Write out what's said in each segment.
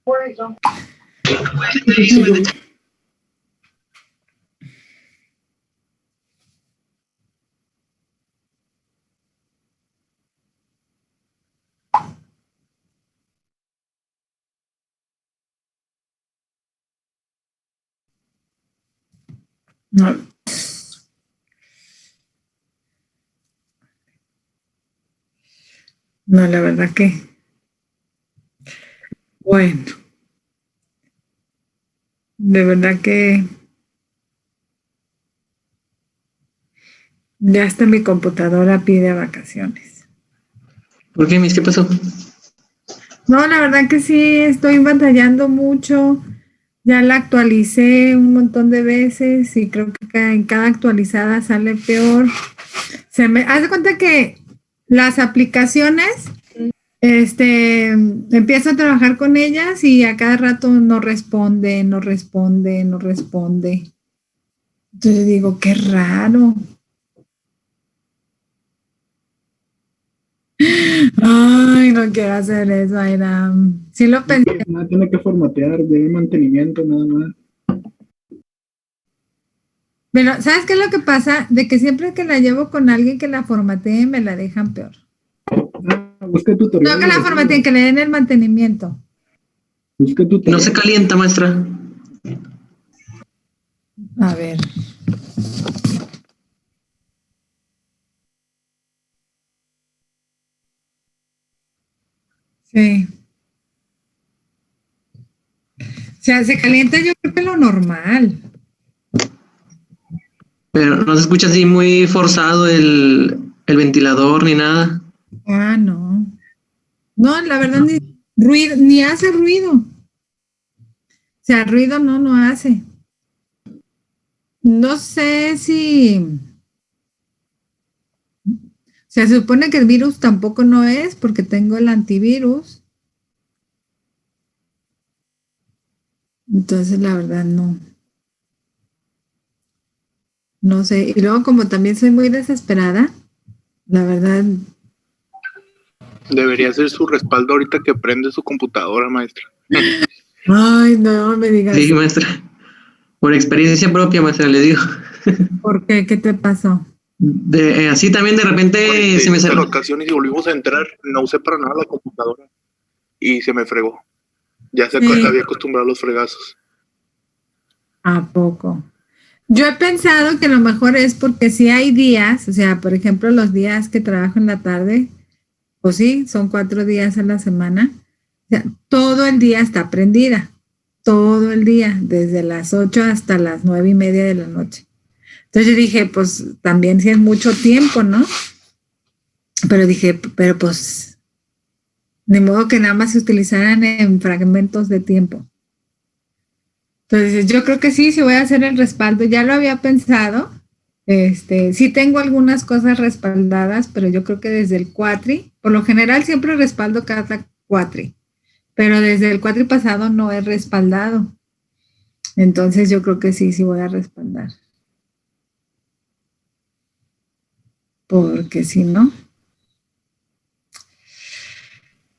Por eso. No. No, la verdad que, bueno, de verdad que ya hasta mi computadora pide vacaciones. ¿Por qué, Miss? ¿Qué pasó? No, la verdad que sí, estoy batallando mucho. Ya la actualicé un montón de veces y creo que en cada actualizada sale peor. Haz de cuenta que las aplicaciones, empiezo a trabajar con ellas y a cada rato no responde. Entonces digo, qué raro. Ay, no quiero hacer eso, Airam. Sí lo pensé. Nada, tiene que formatear, de mantenimiento, nada más. Pero, ¿sabes qué es lo que pasa? De que siempre que la llevo con alguien que la formatee, me la dejan peor. Busca tutoriales. No que la formateen, que le den el mantenimiento. Busca tutoriales. No se calienta, maestra. A ver. Sí. O sea, se calienta yo creo que lo normal. Pero no se escucha así muy forzado el ventilador ni nada. Ah, no. No, la verdad ni hace ruido. O sea, ruido no hace. No sé si... O sea, se supone que el virus tampoco no es porque tengo el antivirus. Entonces, la verdad, no. No sé. Y luego, como también soy muy desesperada, la verdad. Debería ser su respaldo ahorita que prende su computadora, maestra. Ay, no me digas. Sí, maestra. Por experiencia propia, maestra, le digo. ¿Por qué? ¿Qué te pasó? Así también de repente se me cerró. cerró. Vacaciones y volvimos a entrar, no usé para nada la computadora y se me fregó. Ya se había acostumbrado a los fregazos. ¿A poco? Yo he pensado que lo mejor es porque si hay días, o sea, por ejemplo, los días que trabajo en la tarde, pues sí, son 4 días a la semana, o sea, todo el día está prendida, todo el día, desde las 8 hasta las 9:30 de la noche. Entonces yo dije, pues también sí es mucho tiempo, ¿no? Pero dije, pero pues, de modo que nada más se utilizaran en fragmentos de tiempo. Entonces, yo creo que sí voy a hacer el respaldo. Ya lo había pensado. Sí tengo algunas cosas respaldadas, pero yo creo que desde el cuatri, por lo general siempre respaldo cada cuatri, pero desde el cuatri pasado no he respaldado. Entonces, yo creo que sí voy a respaldar. Porque si no.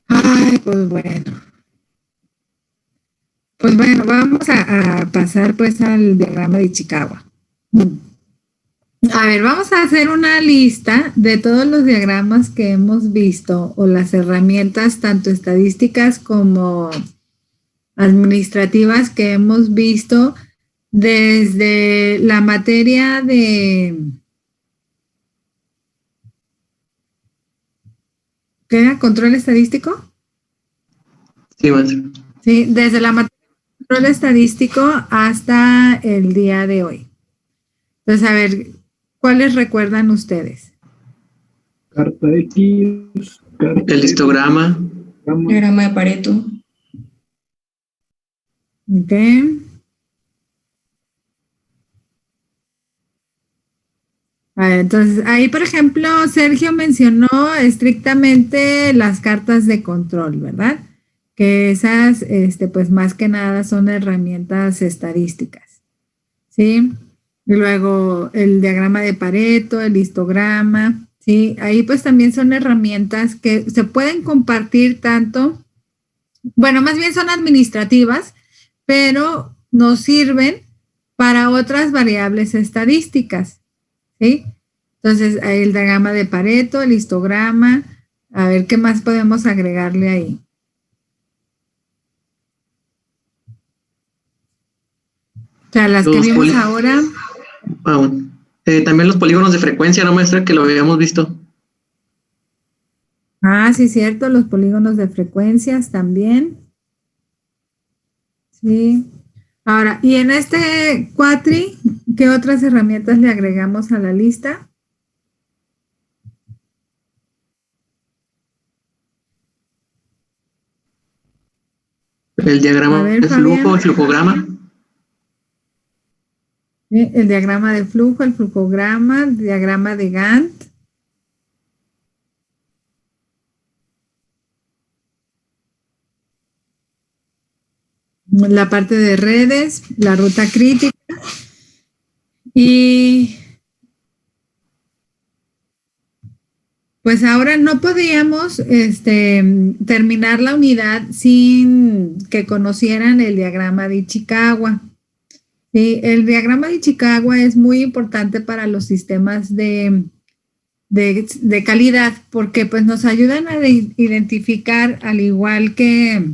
Ay, pues bueno. Pues bueno, vamos a pasar pues al diagrama de Chicago. A ver, vamos a hacer una lista de todos los diagramas que hemos visto o las herramientas, tanto estadísticas como administrativas que hemos visto desde la materia de... ¿Qué era? ¿Control estadístico? Sí, maestra. Sí, desde la materia de control estadístico hasta el día de hoy. Entonces, a ver, ¿cuáles recuerdan ustedes? Carta X, carta El histograma. Diagrama de Pareto. Ok. A ver, entonces, ahí, por ejemplo, Sergio mencionó estrictamente las cartas de control, ¿verdad? Que esas, pues más que nada son herramientas estadísticas, ¿sí? Y luego el diagrama de Pareto, el histograma, ¿sí? Ahí pues también son herramientas que se pueden compartir tanto bueno, más bien son administrativas, pero nos sirven para otras variables estadísticas, ¿sí? Entonces, el diagrama de Pareto, el histograma, a ver qué más podemos agregarle ahí. O sea, las que vimos ahora. También los polígonos de frecuencia, ¿no, maestra? Que lo habíamos visto. Ah, sí, cierto, los polígonos de frecuencias también. Sí. Ahora, y en este Quatri, ¿qué otras herramientas le agregamos a la lista? El diagrama de flujo, el flujograma. El diagrama de flujo, el flujograma, el diagrama de Gantt. La parte de redes, la ruta crítica. Y pues ahora no podíamos terminar la unidad sin que conocieran el diagrama de Ichikawa. Sí, el diagrama de Ichikawa es muy importante para los sistemas de calidad porque pues nos ayudan a identificar, al igual que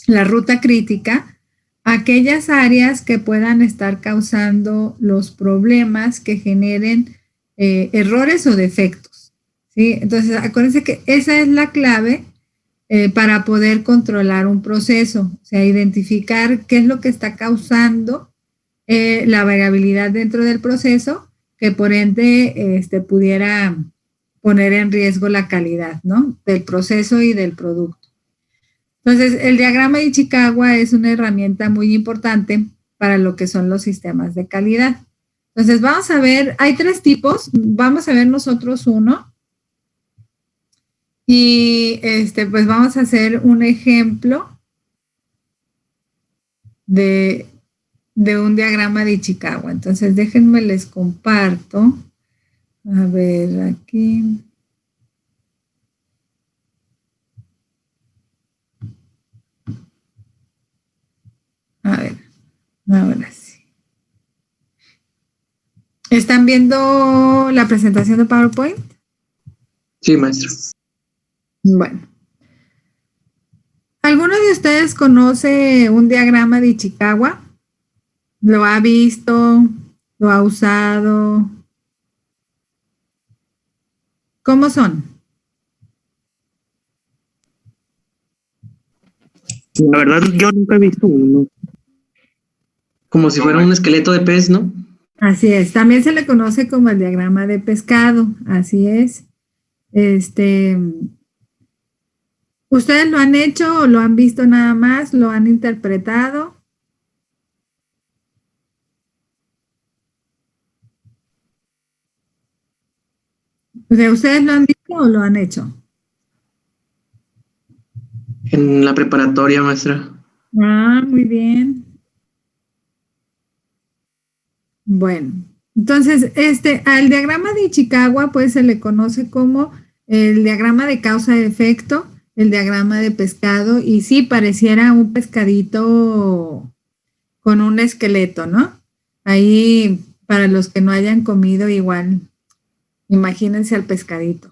la ruta crítica, aquellas áreas que puedan estar causando los problemas que generen errores o defectos, ¿sí? Entonces, acuérdense que esa es la clave para poder controlar un proceso, o sea, identificar qué es lo que está causando la variabilidad dentro del proceso, que por ende pudiera poner en riesgo la calidad, ¿no? Del proceso y del producto. Entonces, el diagrama de Ichikawa es una herramienta muy importante para lo que son los sistemas de calidad. Entonces, vamos a ver, hay 3 tipos, vamos a ver nosotros uno. Y pues vamos a hacer un ejemplo de un diagrama de Ichikawa. Entonces, déjenme les comparto. A ver, aquí. A ver, ahora sí. ¿Están viendo la presentación de PowerPoint? Sí, maestro. Bueno. ¿Alguno de ustedes conoce un diagrama de Ichikawa? ¿Lo ha visto? ¿Lo ha usado? ¿Cómo son? La verdad, yo nunca he visto uno. Como si fuera un esqueleto de pez, ¿no? Así es. También se le conoce como el diagrama de pescado. Así es. ¿Ustedes lo han hecho o lo han visto nada más? ¿Lo han interpretado? O sea, ¿ustedes lo han visto o lo han hecho? En la preparatoria, maestra. Ah, muy bien. Bueno, entonces, al diagrama de Ichikawa, pues se le conoce como el diagrama de causa-efecto, el diagrama de pescado, y sí, pareciera un pescadito con un esqueleto, ¿no? Ahí, para los que no hayan comido, igual, imagínense al pescadito.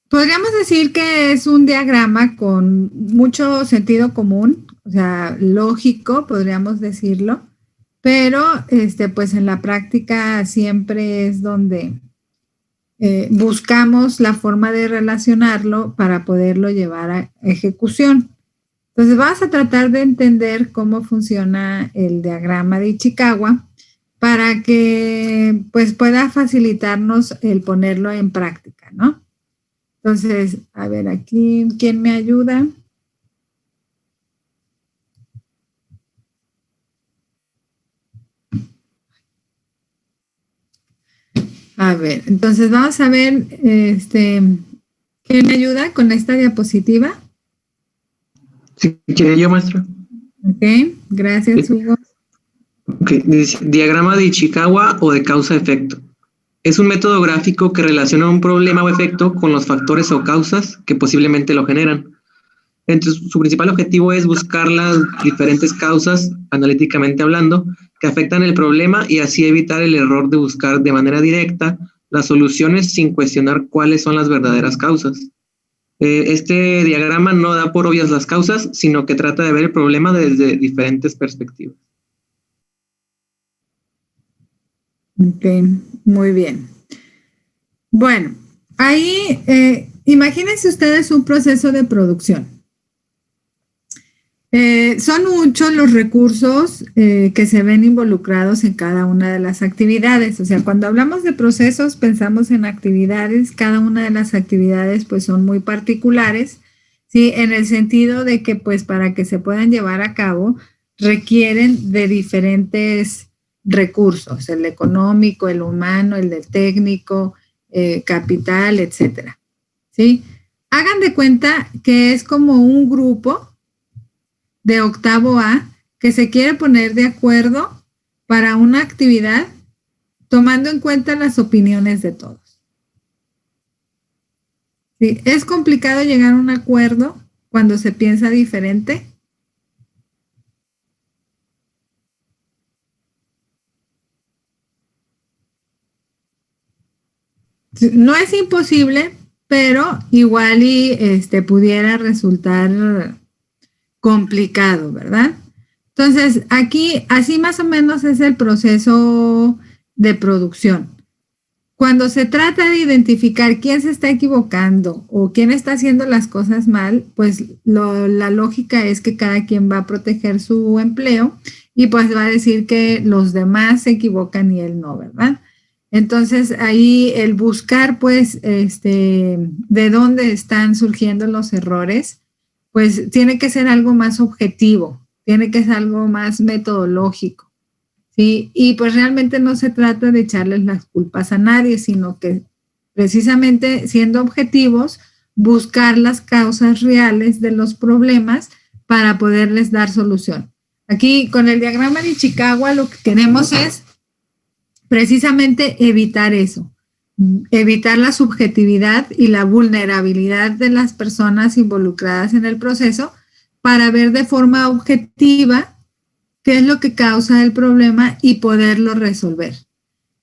Podríamos decir que es un diagrama con mucho sentido común, o sea, lógico, podríamos decirlo, pero pues en la práctica siempre es donde buscamos la forma de relacionarlo para poderlo llevar a ejecución. Entonces vamos a tratar de entender cómo funciona el diagrama de Ichikawa para que pues pueda facilitarnos el ponerlo en práctica, ¿no? Entonces, a ver aquí, ¿quién me ayuda? A ver, entonces vamos a ver, ¿quién me ayuda con esta diapositiva? Si quiere yo, maestra. Ok, gracias, Hugo. Ok, dice, diagrama de Ichikawa o de causa-efecto. Es un método gráfico que relaciona un problema o efecto con los factores o causas que posiblemente lo generan. Entonces, su principal objetivo es buscar las diferentes causas, analíticamente hablando, que afectan el problema y así evitar el error de buscar de manera directa las soluciones sin cuestionar cuáles son las verdaderas causas. Este diagrama no da por obvias las causas, sino que trata de ver el problema desde diferentes perspectivas. Ok, muy bien. Bueno, ahí imagínense ustedes un proceso de producción. Son muchos los recursos que se ven involucrados en cada una de las actividades. O sea, cuando hablamos de procesos, pensamos en actividades. Cada una de las actividades, pues, son muy particulares, ¿sí? En el sentido de que, pues, para que se puedan llevar a cabo, requieren de diferentes recursos, el económico, el humano, el del técnico, capital, etcétera, ¿sí? Hagan de cuenta que es como un grupo de octavo A que se quiere poner de acuerdo para una actividad tomando en cuenta las opiniones de todos. ¿Sí? ¿Es complicado llegar a un acuerdo cuando se piensa diferente? No es imposible, pero igual y pudiera resultar complicado, ¿verdad? Entonces, aquí así más o menos es el proceso de producción. Cuando se trata de identificar quién se está equivocando o quién está haciendo las cosas mal, pues la lógica es que cada quien va a proteger su empleo y pues va a decir que los demás se equivocan y él no, ¿verdad? Entonces, ahí el buscar, pues, de dónde están surgiendo los errores, pues tiene que ser algo más objetivo, tiene que ser algo más metodológico, ¿sí? Y pues realmente no se trata de echarles las culpas a nadie, sino que precisamente siendo objetivos, buscar las causas reales de los problemas para poderles dar solución. Aquí con el diagrama de Ichikawa lo que queremos es precisamente evitar eso, evitar la subjetividad y la vulnerabilidad de las personas involucradas en el proceso para ver de forma objetiva qué es lo que causa el problema y poderlo resolver.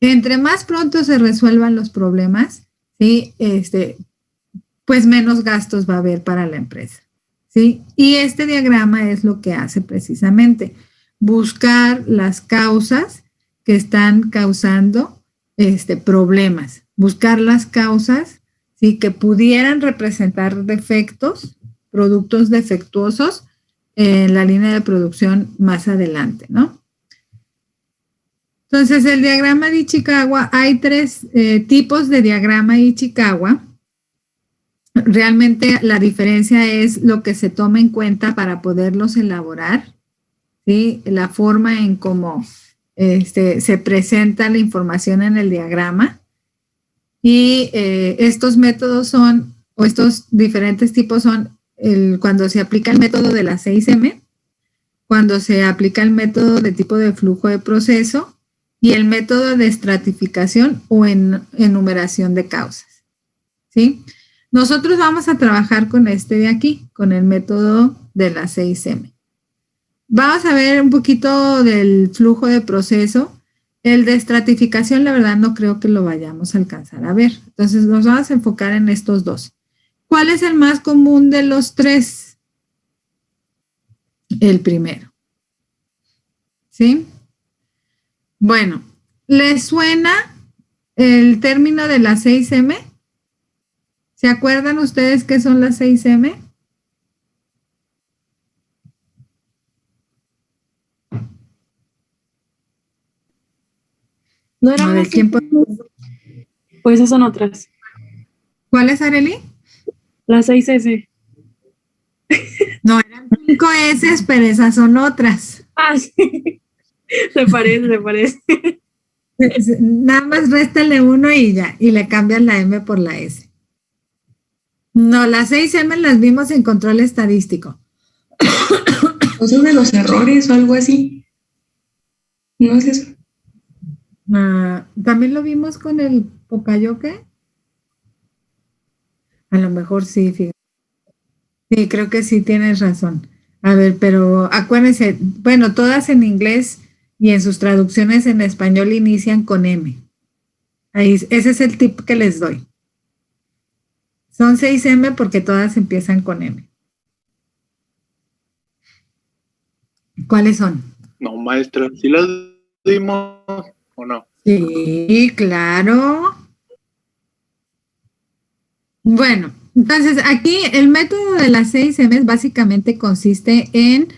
Entre más pronto se resuelvan los problemas, ¿sí? Pues menos gastos va a haber para la empresa, ¿sí? Y este diagrama es lo que hace precisamente, buscar las causas que están causando problemas, buscar las causas, ¿sí? Que pudieran representar defectos, productos defectuosos en la línea de producción más adelante, ¿no? Entonces, el diagrama de Ichikawa, hay tres tipos de diagrama Ichikawa. Realmente la diferencia es lo que se toma en cuenta para poderlos elaborar, ¿sí? La forma en cómo se presenta la información en el diagrama y estos métodos son, o estos diferentes tipos son cuando se aplica el método de la 6M, cuando se aplica el método de tipo de flujo de proceso y el método de estratificación o enumeración de causas, ¿sí? Nosotros vamos a trabajar con este de aquí, con el método de la 6M. Vamos a ver un poquito del flujo de proceso. El de estratificación, la verdad, no creo que lo vayamos a alcanzar a ver. Entonces, nos vamos a enfocar en estos dos. ¿Cuál es el más común de los tres? El primero. ¿Sí? Bueno, ¿les suena el término de la 6M? ¿Se acuerdan ustedes qué son las 6M? No eran las tiempo. Pues esas son otras. ¿Cuáles, Arely? Las 6S. No, eran 5S, pero esas son otras. Ah, sí. Se parece. Nada más réstale uno y ya, y le cambian la M por la S. No, las 6M las vimos en control estadístico. ¿Eso de los errores o algo así? ¿No es eso? También lo vimos con el Pocayoke. A lo mejor sí, fíjate. Sí, creo que sí tienes razón. A ver, pero acuérdense, bueno, todas en inglés y en sus traducciones en español inician con M. Ahí, ese es el tip que les doy. Son 6M porque todas empiezan con M. ¿Cuáles son? No, maestra, ¿sí las dimos o no? Sí, claro. Bueno, entonces aquí el método de las 6M básicamente consiste en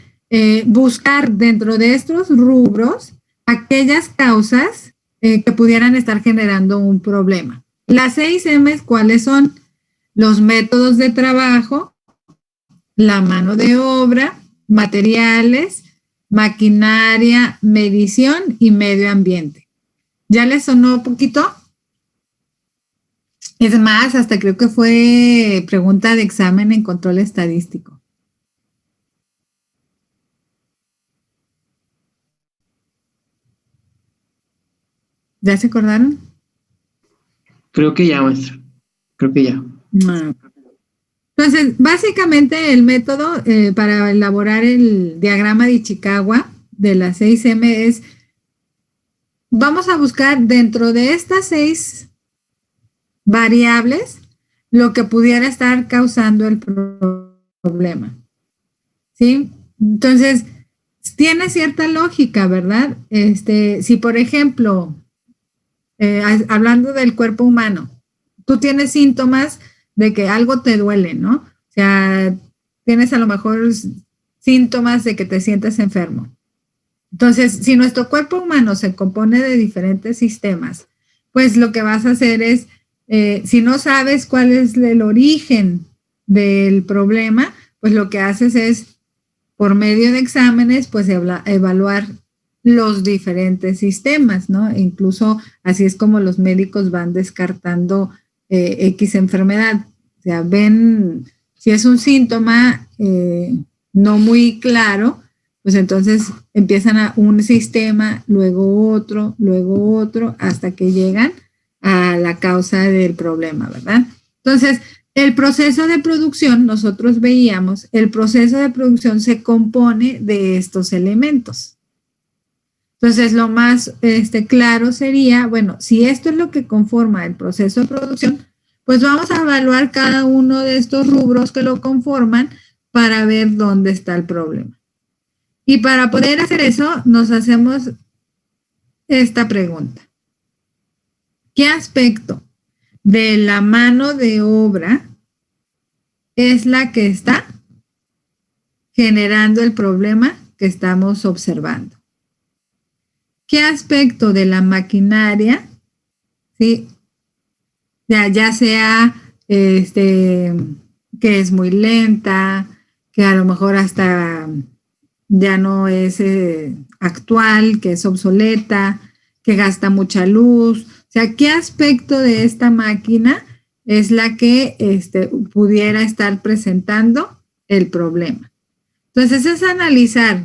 buscar dentro de estos rubros aquellas causas que pudieran estar generando un problema. Las 6M, ¿cuáles son? Los métodos de trabajo, la mano de obra, materiales, maquinaria, medición y medio ambiente. ¿Ya les sonó un poquito? Es más, hasta creo que fue pregunta de examen en control estadístico. ¿Ya se acordaron? Creo que ya, maestra. Creo que ya. No. Entonces, básicamente el método para elaborar el diagrama de Ichikawa de las 6M es, vamos a buscar dentro de estas 6 variables lo que pudiera estar causando el problema. ¿Sí? Entonces, tiene cierta lógica, ¿verdad? Si por ejemplo, hablando del cuerpo humano, tú tienes síntomas de que algo te duele, ¿no? O sea, tienes a lo mejor síntomas de que te sientes enfermo. Entonces, si nuestro cuerpo humano se compone de diferentes sistemas, pues lo que vas a hacer es, si no sabes cuál es el origen del problema, pues lo que haces es, por medio de exámenes, pues evaluar los diferentes sistemas, ¿no? E incluso así es como los médicos van descartando X enfermedad. O sea, ven, si es un síntoma no muy claro, pues entonces empiezan a un sistema, luego otro, hasta que llegan a la causa del problema, ¿verdad? Entonces, el proceso de producción, nosotros veíamos, el proceso de producción se compone de estos elementos. Entonces, lo más claro sería, bueno, si esto es lo que conforma el proceso de producción, pues vamos a evaluar cada uno de estos rubros que lo conforman para ver dónde está el problema. Y para poder hacer eso, nos hacemos esta pregunta. ¿Qué aspecto de la mano de obra es la que está generando el problema que estamos observando? ¿Qué aspecto de la maquinaria, ¿sí? Ya sea que es muy lenta, que a lo mejor hasta ya no es actual, que es obsoleta, que gasta mucha luz? O sea, ¿qué aspecto de esta máquina es la que pudiera estar presentando el problema? Entonces es analizar,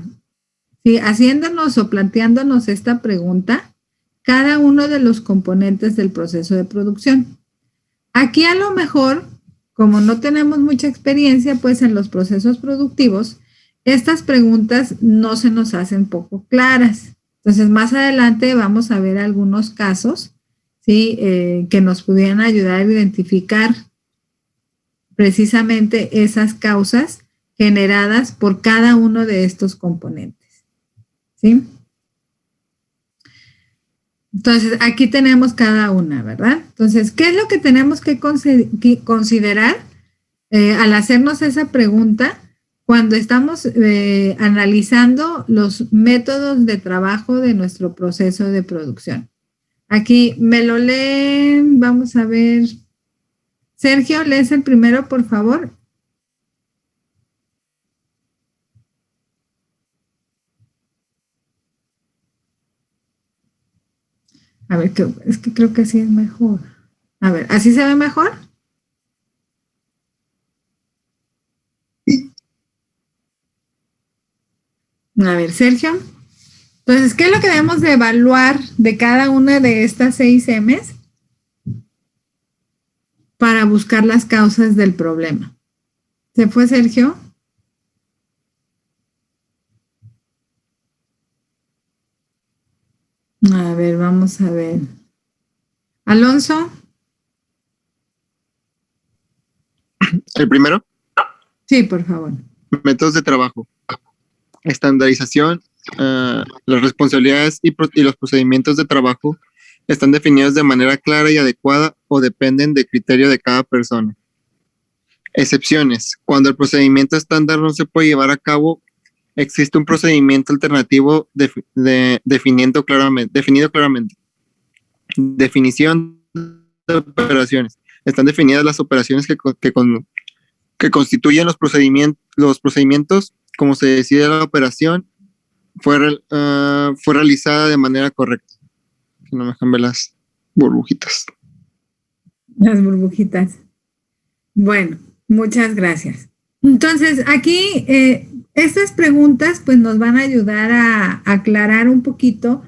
¿sí? Haciéndonos o planteándonos esta pregunta, cada uno de los componentes del proceso de producción. Aquí a lo mejor, como no tenemos mucha experiencia pues en los procesos productivos, estas preguntas no se nos hacen poco claras. Entonces más adelante vamos a ver algunos casos, ¿sí? Que nos pudieran ayudar a identificar precisamente esas causas generadas por cada uno de estos componentes, ¿sí? Entonces, aquí tenemos cada una, ¿verdad? Entonces, ¿qué es lo que tenemos que considerar al hacernos esa pregunta cuando estamos analizando los métodos de trabajo de nuestro proceso de producción? Aquí me lo leen, vamos a ver. Sergio, lees el primero, por favor. A ver, es que creo que así es mejor. A ver, ¿así se ve mejor? A ver, Sergio. Entonces, ¿qué es lo que debemos de evaluar de cada una de estas 6 M's para buscar las causas del problema? ¿Se fue Sergio? A ver, vamos a ver. Alonso. El primero, Sí, por favor. métodos de trabajo. Estandarización, las responsabilidades y los procedimientos de trabajo están definidos de manera clara y adecuada o dependen del criterio de cada persona. Excepciones. Cuando el procedimiento estándar no se puede llevar a cabo, existe un procedimiento alternativo definido claramente. Definición de operaciones. Están definidas las operaciones que constituyen los procedimientos, como se decide la operación, fue realizada de manera correcta. No me dejan ver las burbujitas. Las burbujitas. Bueno, muchas gracias. Entonces, aquí estas preguntas pues nos van a ayudar a aclarar un poquito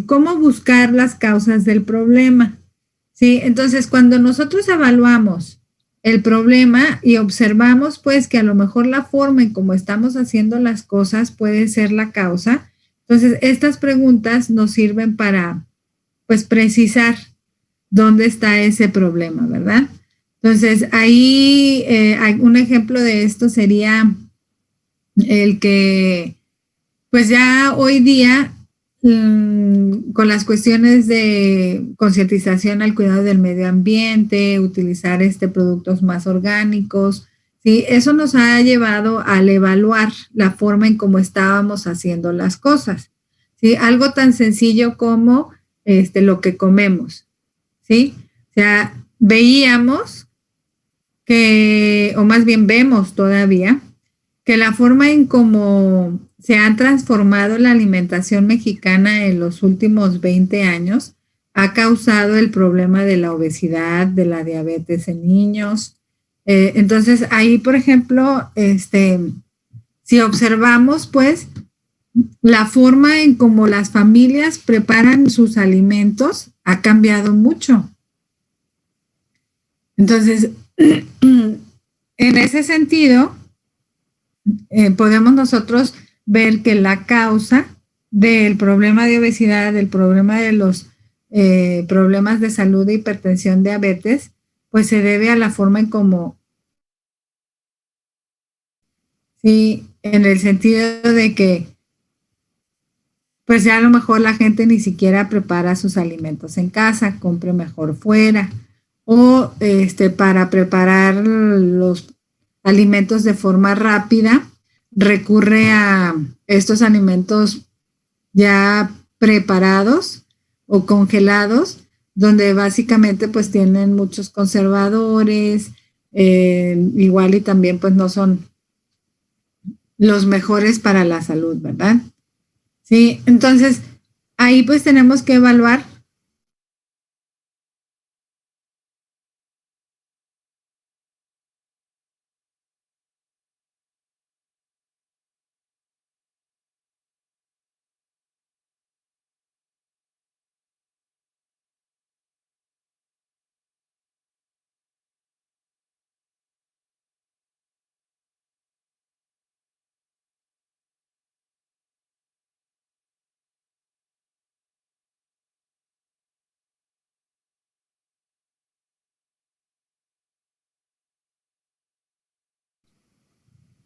cómo buscar las causas del problema. ¿Sí? Entonces, cuando nosotros evaluamos el problema y observamos pues que a lo mejor la forma en cómo estamos haciendo las cosas puede ser la causa, entonces estas preguntas nos sirven para pues precisar dónde está ese problema, ¿verdad? Entonces ahí un ejemplo de esto sería el que pues ya hoy día con las cuestiones de concientización al cuidado del medio ambiente, utilizar productos más orgánicos, ¿sí? Eso nos ha llevado al evaluar la forma en cómo estábamos haciendo las cosas, ¿sí? Algo tan sencillo como lo que comemos, ¿sí? O sea, veíamos que, o más bien vemos todavía, que la forma en cómo se ha transformado la alimentación mexicana en los últimos 20 años ha causado el problema de la obesidad, de la diabetes en niños. Entonces, ahí, por ejemplo, si observamos, pues, la forma en cómo las familias preparan sus alimentos ha cambiado mucho. Entonces, en ese sentido, podemos nosotros ver que la causa del problema de obesidad, del problema de los problemas de salud, de hipertensión, diabetes, pues se debe a la forma en cómo, sí, en el sentido de que pues ya a lo mejor la gente ni siquiera prepara sus alimentos en casa, compre mejor fuera, o para preparar los alimentos de forma rápida, recurre a estos alimentos ya preparados o congelados, donde básicamente pues tienen muchos conservadores, igual y también pues no son los mejores para la salud, ¿verdad? Sí, entonces ahí pues tenemos que evaluar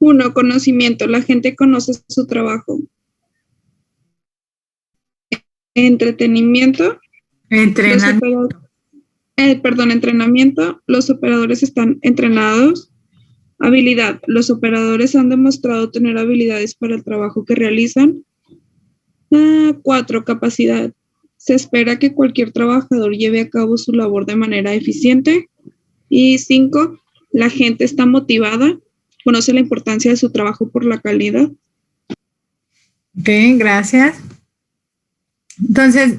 Uno, conocimiento. La gente conoce su trabajo. Entretenimiento. entrenamiento. Entrenamiento. Los operadores están entrenados. Habilidad. Los operadores han demostrado tener habilidades para el trabajo que realizan. 4, capacidad. Se espera que cualquier trabajador lleve a cabo su labor de manera eficiente. Y 5, la gente está motivada, conoce la importancia de su trabajo por la calidad. Ok, gracias. Entonces,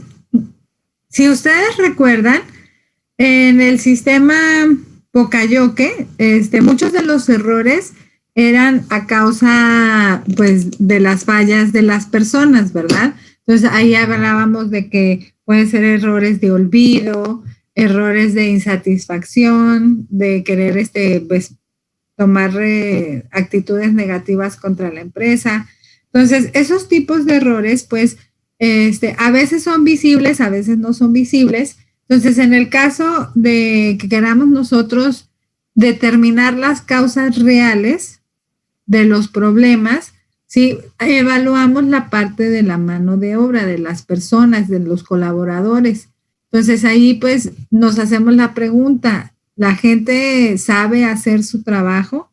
si ustedes recuerdan, en el sistema Pocayoke, muchos de los errores eran a causa, pues, de las fallas de las personas, ¿verdad? Entonces, ahí hablábamos de que pueden ser errores de olvido, errores de insatisfacción, de querer, pues, tomar actitudes negativas contra la empresa. Entonces, esos tipos de errores, pues, a veces son visibles, a veces no son visibles. Entonces, en el caso de que queramos nosotros determinar las causas reales de los problemas, ¿sí? Evaluamos la parte de la mano de obra, de las personas, de los colaboradores. Entonces, ahí pues nos hacemos la pregunta, ¿la gente sabe hacer su trabajo?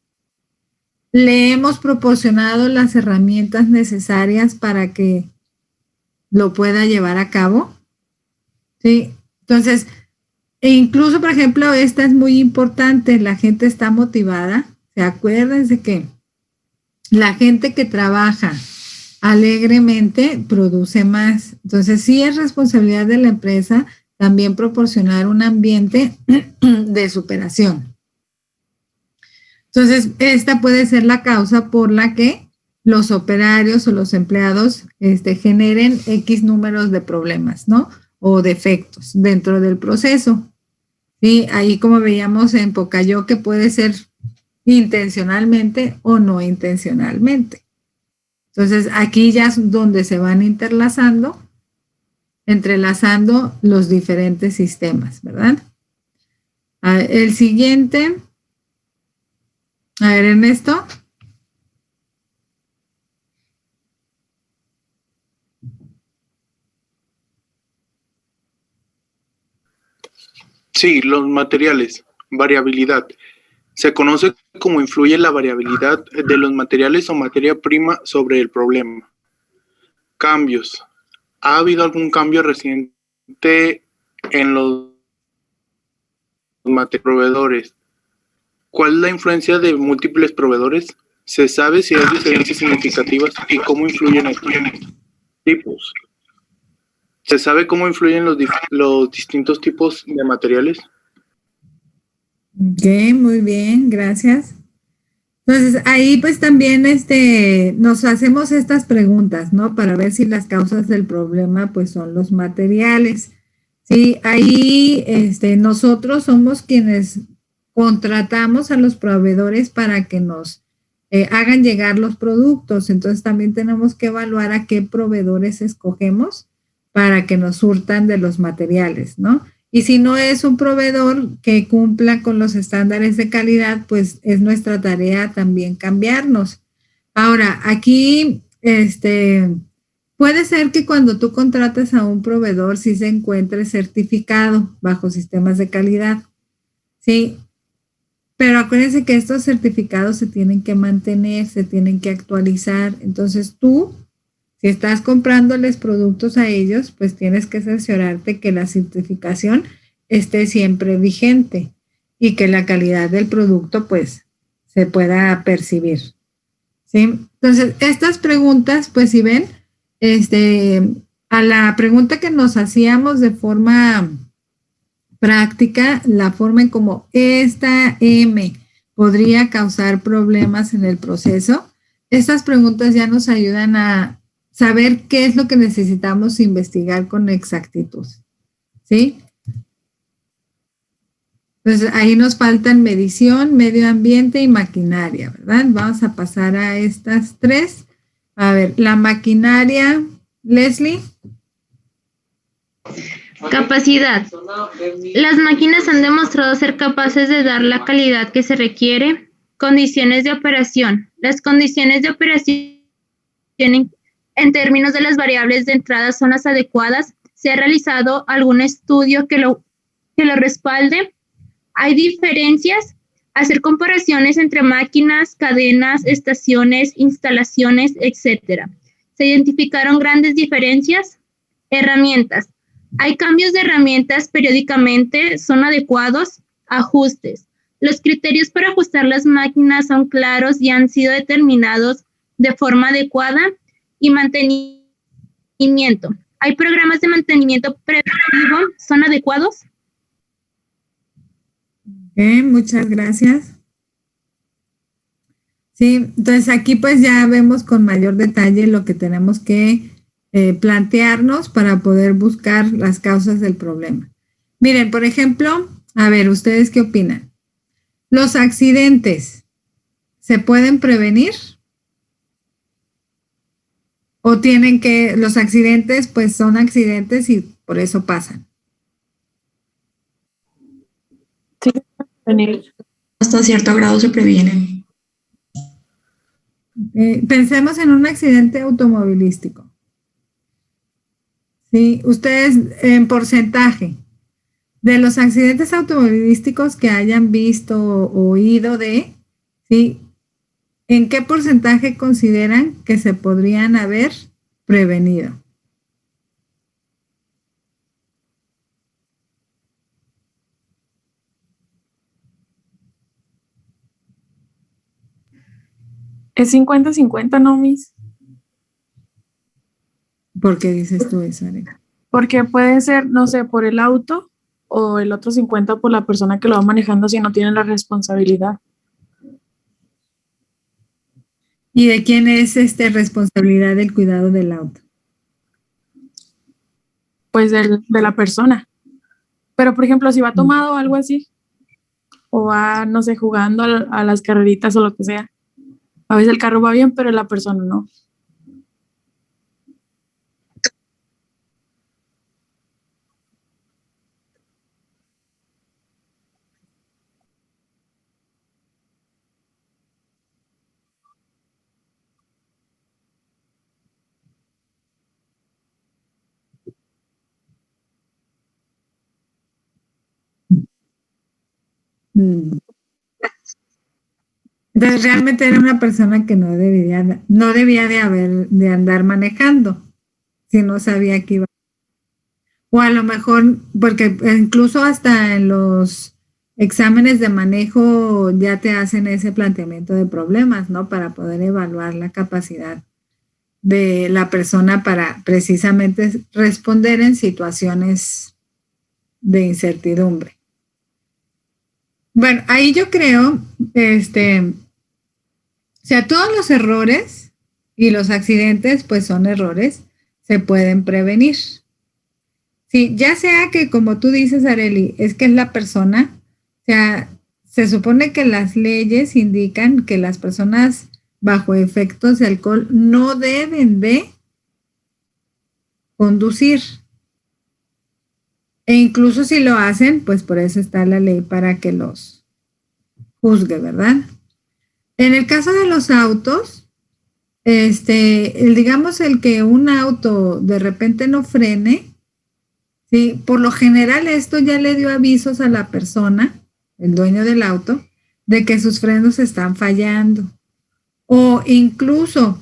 ¿Le hemos proporcionado las herramientas necesarias para que lo pueda llevar a cabo? ¿Sí? Entonces, incluso, por ejemplo, esta es muy importante, la gente está motivada. ¿Se acuérdense que la gente que trabaja alegremente produce más? Entonces, sí es responsabilidad de la empresa también proporcionar un ambiente de superación. Entonces, esta puede ser la causa por la que los operarios o los empleados generen X números de problemas, ¿no? O defectos dentro del proceso. Sí, ahí como veíamos en Pocayo que puede ser intencionalmente o no intencionalmente. Entonces, aquí ya es donde se van entrelazando los diferentes sistemas, ¿verdad? El siguiente. A ver, Ernesto. Sí, los materiales, variabilidad. Se conoce cómo influye la variabilidad de los materiales o materia prima sobre el problema. Cambios. ¿Ha habido algún cambio reciente en los proveedores? ¿Cuál es la influencia de múltiples proveedores? ¿Se sabe si hay diferencias significativas y cómo influyen estos tipos? ¿Se sabe cómo influyen los distintos tipos de materiales? Ok, muy bien, gracias. Entonces, ahí pues también nos hacemos estas preguntas, ¿no? Para ver si las causas del problema pues son los materiales. Sí, ahí nosotros somos quienes contratamos a los proveedores para que nos hagan llegar los productos. Entonces, también tenemos que evaluar a qué proveedores escogemos para que nos surtan de los materiales, ¿no? Y si no es un proveedor que cumpla con los estándares de calidad, pues es nuestra tarea también cambiarnos. Ahora, aquí, puede ser que cuando tú contrates a un proveedor sí se encuentre certificado bajo sistemas de calidad, ¿sí? Pero acuérdense que estos certificados se tienen que mantener, se tienen que actualizar. Entonces tú, si estás comprándoles productos a ellos, pues tienes que cerciorarte que la certificación esté siempre vigente y que la calidad del producto pues se pueda percibir. ¿Sí? Entonces, estas preguntas, pues si ven, a la pregunta que nos hacíamos de forma práctica, la forma en cómo esta M podría causar problemas en el proceso, estas preguntas ya nos ayudan a saber qué es lo que necesitamos investigar con exactitud, ¿sí? Entonces, ahí nos faltan medición, medio ambiente y maquinaria, ¿verdad? Vamos a pasar a estas tres. A ver, la maquinaria, Leslie. Capacidad. Las máquinas han demostrado ser capaces de dar la calidad que se requiere. Condiciones de operación. Las condiciones de operación en términos de las variables de entrada son las adecuadas. ¿Se ha realizado algún estudio que lo respalde? ¿Hay diferencias? Hacer comparaciones entre máquinas, cadenas, estaciones, instalaciones, etc. ¿Se identificaron grandes diferencias? Herramientas. ¿Hay cambios de herramientas periódicamente? ¿Son adecuados? Ajustes. Los criterios para ajustar las máquinas son claros y han sido determinados de forma adecuada. Y mantenimiento. ¿Hay programas de mantenimiento preventivo? ¿Son adecuados? Muchas gracias. Sí, entonces aquí pues ya vemos con mayor detalle lo que tenemos que plantearnos para poder buscar las causas del problema. Miren, por ejemplo, a ver, ¿ustedes qué opinan? ¿Los accidentes se pueden prevenir? ¿O tienen que, los accidentes pues son accidentes y por eso pasan? Sí, hasta cierto grado se previenen. Pensemos en un accidente automovilístico. Sí, ustedes en porcentaje de los accidentes automovilísticos que hayan visto o oído de, ¿sí? ¿En qué porcentaje consideran que se podrían haber prevenido? Es 50-50, ¿no, Miss? ¿Por qué dices tú eso, Arela? Porque puede ser, no sé, por el auto o el otro 50 por la persona que lo va manejando si no tiene la responsabilidad. ¿Y de quién es responsabilidad del cuidado del auto? Pues de la persona. Pero, por ejemplo, si va tomado o algo así, o va, no sé, jugando a las carreritas o lo que sea, a veces el carro va bien, pero la persona no. Entonces realmente era una persona que no debía de andar manejando si no sabía que iba. O a lo mejor, porque incluso hasta en los exámenes de manejo ya te hacen ese planteamiento de problemas, ¿no? Para poder evaluar la capacidad de la persona para precisamente responder en situaciones de incertidumbre. Bueno, ahí yo creo, o sea, todos los errores y los accidentes, pues son errores, se pueden prevenir. Sí, ya sea que como tú dices, Areli, es que es la persona, o sea, se supone que las leyes indican que las personas bajo efectos de alcohol no deben de conducir. E incluso si lo hacen, pues por eso está la ley para que los juzgue, ¿verdad? En el caso de los autos, digamos el que un auto de repente no frene, ¿sí? Por lo general esto ya le dio avisos a la persona, el dueño del auto, de que sus frenos están fallando. O incluso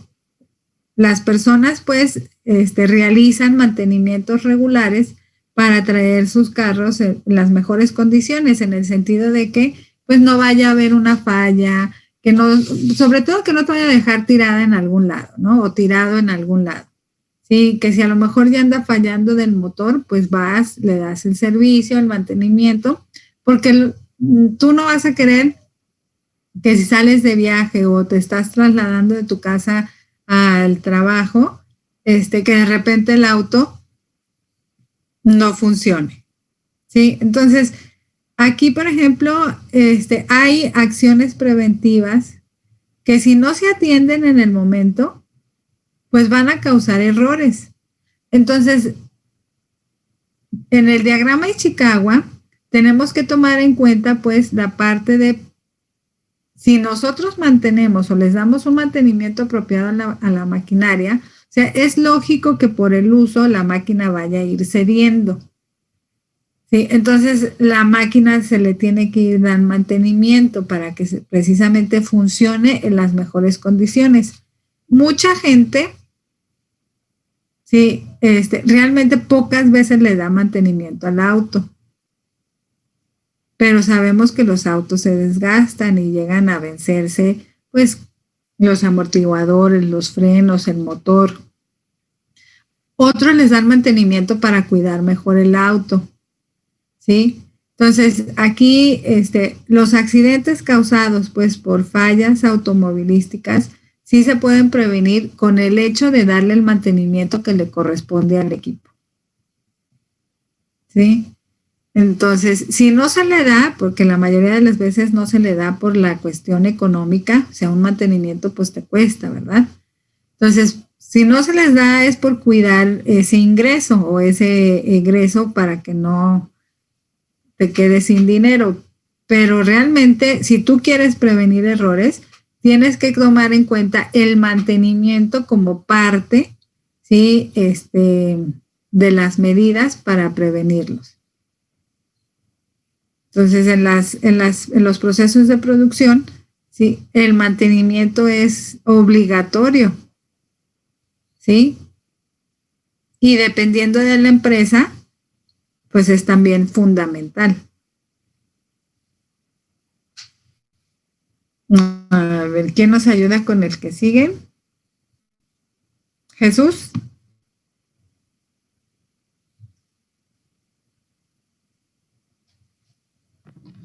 las personas pues realizan mantenimientos regulares para traer sus carros en las mejores condiciones, en el sentido de que pues no vaya a haber una falla, que no, sobre todo que no te vaya a dejar tirada en algún lado, ¿no? O tirado en algún lado. Sí, que si a lo mejor ya anda fallando del motor, pues vas, le das el servicio, el mantenimiento, porque tú no vas a querer que si sales de viaje o te estás trasladando de tu casa al trabajo, que de repente el auto no funcione. ¿Sí? Entonces, aquí, por ejemplo, hay acciones preventivas que si no se atienden en el momento, pues van a causar errores. Entonces, en el diagrama Ishikawa, tenemos que tomar en cuenta, pues, la parte de si nosotros mantenemos o les damos un mantenimiento apropiado a la maquinaria, o sea, es lógico que por el uso la máquina vaya a ir cediendo. ¿Sí? Entonces, la máquina se le tiene que ir dando mantenimiento para que precisamente funcione en las mejores condiciones. Mucha gente, sí, realmente pocas veces le da mantenimiento al auto. Pero sabemos que los autos se desgastan y llegan a vencerse, pues, los amortiguadores, los frenos, el motor. Otros les dan mantenimiento para cuidar mejor el auto, ¿sí? Entonces, aquí los accidentes causados pues por fallas automovilísticas sí se pueden prevenir con el hecho de darle el mantenimiento que le corresponde al equipo. ¿Sí? Entonces, si no se le da, porque la mayoría de las veces no se le da por la cuestión económica, o sea, un mantenimiento pues te cuesta, ¿verdad? Entonces, si no se les da es por cuidar ese ingreso o ese egreso para que no te quedes sin dinero. Pero realmente, si tú quieres prevenir errores, tienes que tomar en cuenta el mantenimiento como parte, ¿sí? De las medidas para prevenirlos. Entonces, en los procesos de producción, ¿sí? El mantenimiento es obligatorio, ¿sí? Y dependiendo de la empresa, pues es también fundamental. A ver, ¿quién nos ayuda con el que sigue? Jesús.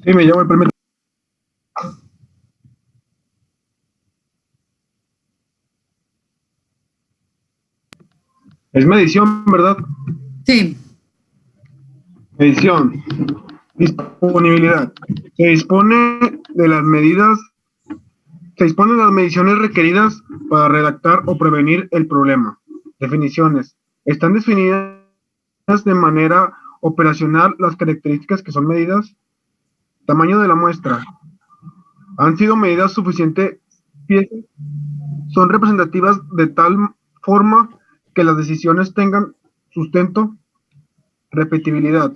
Sí, me llamo el primer. Es medición, ¿verdad? Sí. Medición. Disponibilidad. Se dispone de las medidas, se disponen las mediciones requeridas para redactar o prevenir el problema. Definiciones. Están definidas de manera operacional las características que son medidas. Tamaño de la muestra. Han sido medidas suficientes piezas. Son representativas de tal forma que las decisiones tengan sustento. Repetibilidad.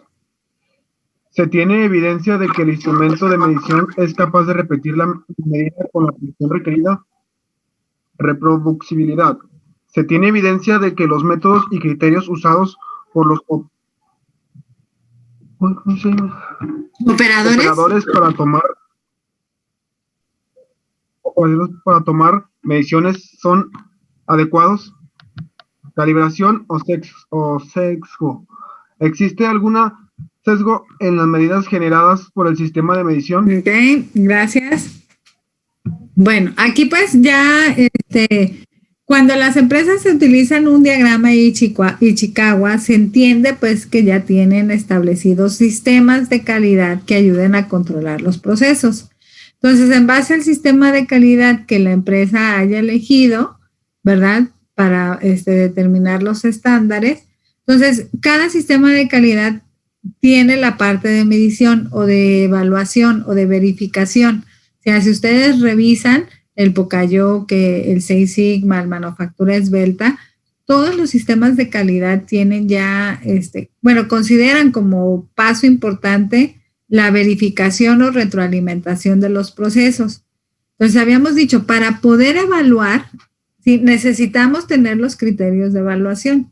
Se tiene evidencia de que el instrumento de medición es capaz de repetir la medida con la precisión requerida. Reproducibilidad. Se tiene evidencia de que los métodos y criterios usados por los operadores para tomar mediciones son adecuados. Calibración o sesgo. ¿Existe alguna sesgo en las medidas generadas por el sistema de medición? Ok, gracias. Bueno, aquí pues ya cuando las empresas utilizan un diagrama Ichikawa, se entiende pues que ya tienen establecidos sistemas de calidad que ayuden a controlar los procesos. Entonces, en base al sistema de calidad que la empresa haya elegido, ¿verdad? Para determinar los estándares. Entonces, cada sistema de calidad tiene la parte de medición o de evaluación o de verificación. O sea, si ustedes revisan el Pocayo, que el Six Sigma, el Manufactura Esbelta, todos los sistemas de calidad tienen ya, consideran como paso importante la verificación o retroalimentación de los procesos. Entonces, habíamos dicho, para poder evaluar, ¿sí? Necesitamos tener los criterios de evaluación.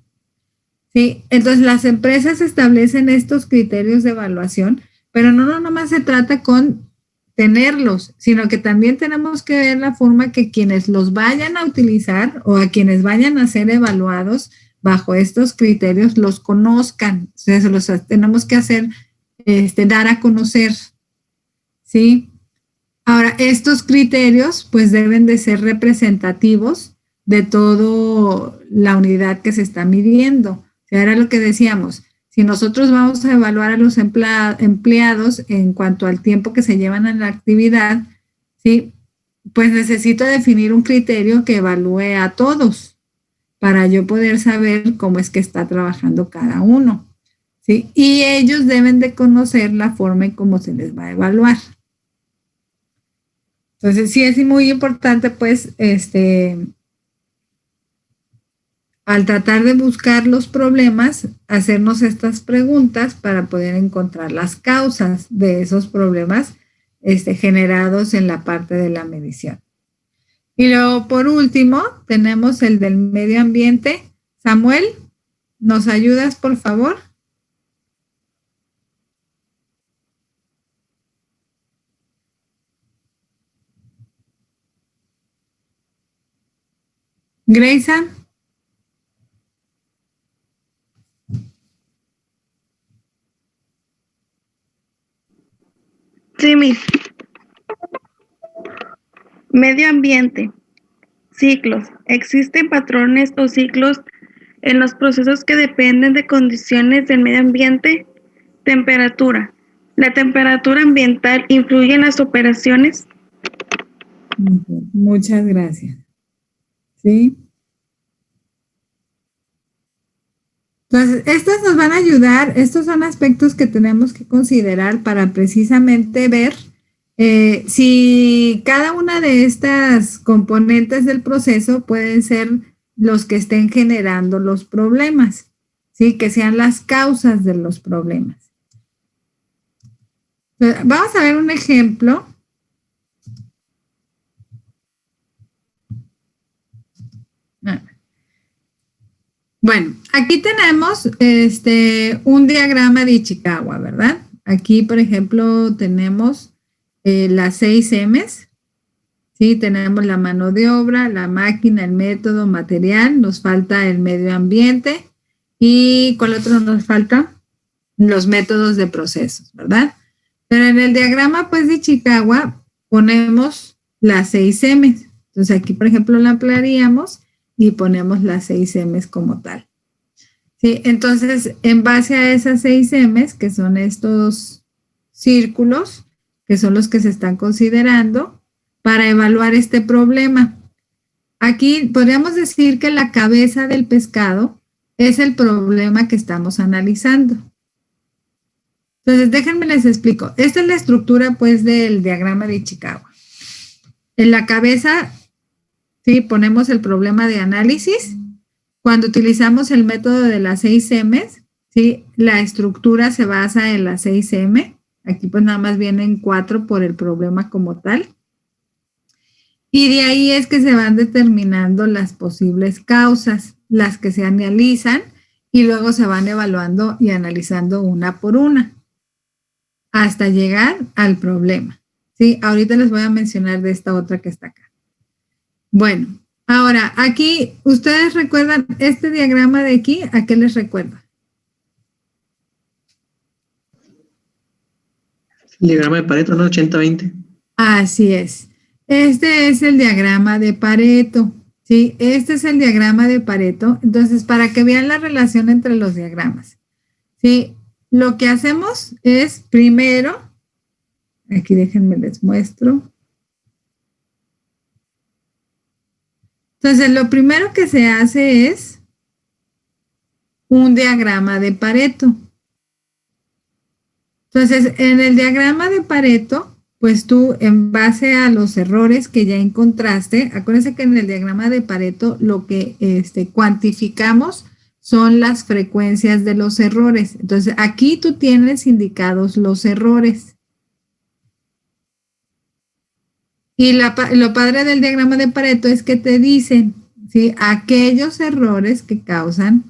¿Sí? Entonces, las empresas establecen estos criterios de evaluación, pero no nomás se trata con tenerlos, sino que también tenemos que ver la forma que quienes los vayan a utilizar o a quienes vayan a ser evaluados bajo estos criterios los conozcan. O sea, se los tenemos que hacer, dar a conocer, ¿sí? Ahora, estos criterios pues deben de ser representativos de toda la unidad que se está midiendo. O sea, era lo que decíamos. Si nosotros vamos a evaluar a los empleados en cuanto al tiempo que se llevan en la actividad, ¿sí? Pues necesito definir un criterio que evalúe a todos para yo poder saber cómo es que está trabajando cada uno, ¿sí? Y ellos deben de conocer la forma en cómo se les va a evaluar. Entonces, sí es muy importante, pues, al tratar de buscar los problemas, hacernos estas preguntas para poder encontrar las causas de esos problemas generados en la parte de la medición. Y luego, por último, tenemos el del medio ambiente. Samuel, ¿nos ayudas, por favor? Grayson. Sí, Miss. Medio ambiente. Ciclos. Existen patrones o ciclos en los procesos que dependen de condiciones del medio ambiente. Temperatura. ¿La temperatura ambiental influye en las operaciones? Muchas gracias. ¿Sí? Entonces, estos nos van a ayudar, estos son aspectos que tenemos que considerar para precisamente ver si cada una de estas componentes del proceso pueden ser los que estén generando los problemas, ¿sí? Que sean las causas de los problemas. Entonces, vamos a ver un ejemplo. Bueno, aquí tenemos un diagrama de Ichikawa, ¿verdad? Aquí, por ejemplo, tenemos las 6 M's, ¿sí? Tenemos la mano de obra, la máquina, el método, material, nos falta el medio ambiente y ¿cuál otro nos falta? Los métodos de procesos, ¿verdad? Pero en el diagrama, pues, de Ichikawa ponemos las 6 M's. Entonces, aquí, por ejemplo, la ampliaríamos y ponemos las 6 M's como tal. ¿Sí? Entonces, en base a esas 6 M's, que son estos círculos, que son los que se están considerando para evaluar este problema. Aquí podríamos decir que la cabeza del pescado es el problema que estamos analizando. Entonces, déjenme les explico. Esta es la estructura, pues, del diagrama de Ichikawa. En la cabeza, sí, ponemos el problema de análisis. Cuando utilizamos el método de las 6 M's, ¿sí? La estructura se basa en las 6 M. Aquí pues nada más vienen 4 por el problema como tal. Y de ahí es que se van determinando las posibles causas, las que se analizan y luego se van evaluando y analizando una por una hasta llegar al problema. ¿Sí? Ahorita les voy a mencionar de esta otra que está acá. Bueno. Ahora, aquí, ¿ustedes recuerdan este diagrama de aquí? ¿A qué les recuerda? El diagrama de Pareto, ¿no? 80-20. Así es. Este es el diagrama de Pareto, ¿sí? Este es el diagrama de Pareto. Entonces, para que vean la relación entre los diagramas, ¿sí? Lo que hacemos es, primero, aquí déjenme les muestro. Entonces, lo primero que se hace es un diagrama de Pareto. Entonces, en el diagrama de Pareto, pues tú, en base a los errores que ya encontraste, acuérdense que en el diagrama de Pareto lo que cuantificamos son las frecuencias de los errores. Entonces, aquí tú tienes indicados los errores. Y lo padre del diagrama de Pareto es que te dicen, ¿sí? Aquellos errores que causan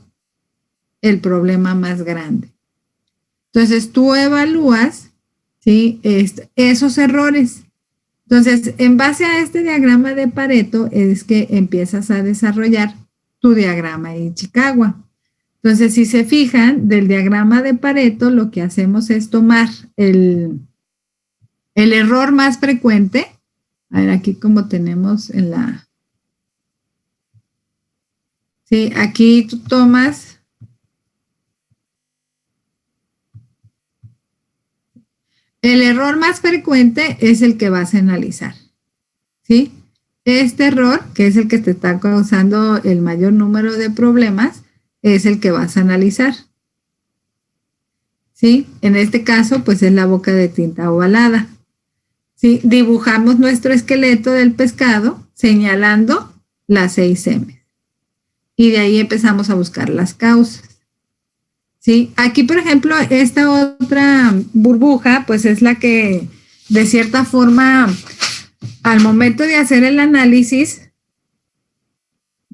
el problema más grande. Entonces, tú evalúas, ¿sí? Esos errores. Entonces, en base a este diagrama de Pareto es que empiezas a desarrollar tu diagrama de Ichikawa. Entonces, si se fijan, del diagrama de Pareto lo que hacemos es tomar el error más frecuente. A ver, aquí como tenemos en la... Sí, aquí tú tomas... El error más frecuente es el que vas a analizar, ¿sí? Este error, que es el que te está causando el mayor número de problemas, es el que vas a analizar, ¿sí? En este caso, pues es la boca de tinta ovalada. ¿Sí? Dibujamos nuestro esqueleto del pescado señalando las 6 M. Y de ahí empezamos a buscar las causas. ¿Sí? Aquí, por ejemplo, esta otra burbuja, pues es la que, de cierta forma, al momento de hacer el análisis,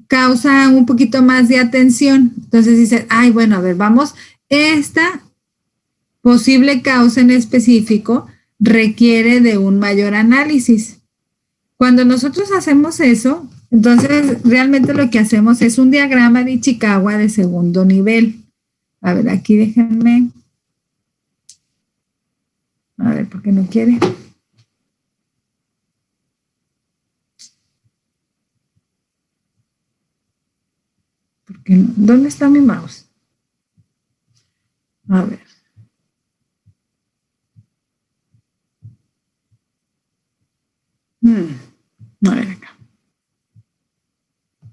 causa un poquito más de atención. Entonces dice, ay, bueno, a ver, vamos, esta posible causa en específico requiere de un mayor análisis. Cuando nosotros hacemos eso, entonces realmente lo que hacemos es un diagrama de Ichikawa de segundo nivel. A ver, aquí déjenme. A ver, ¿por qué no quiere? Porque no. ¿Dónde está mi mouse? A ver. A ver acá.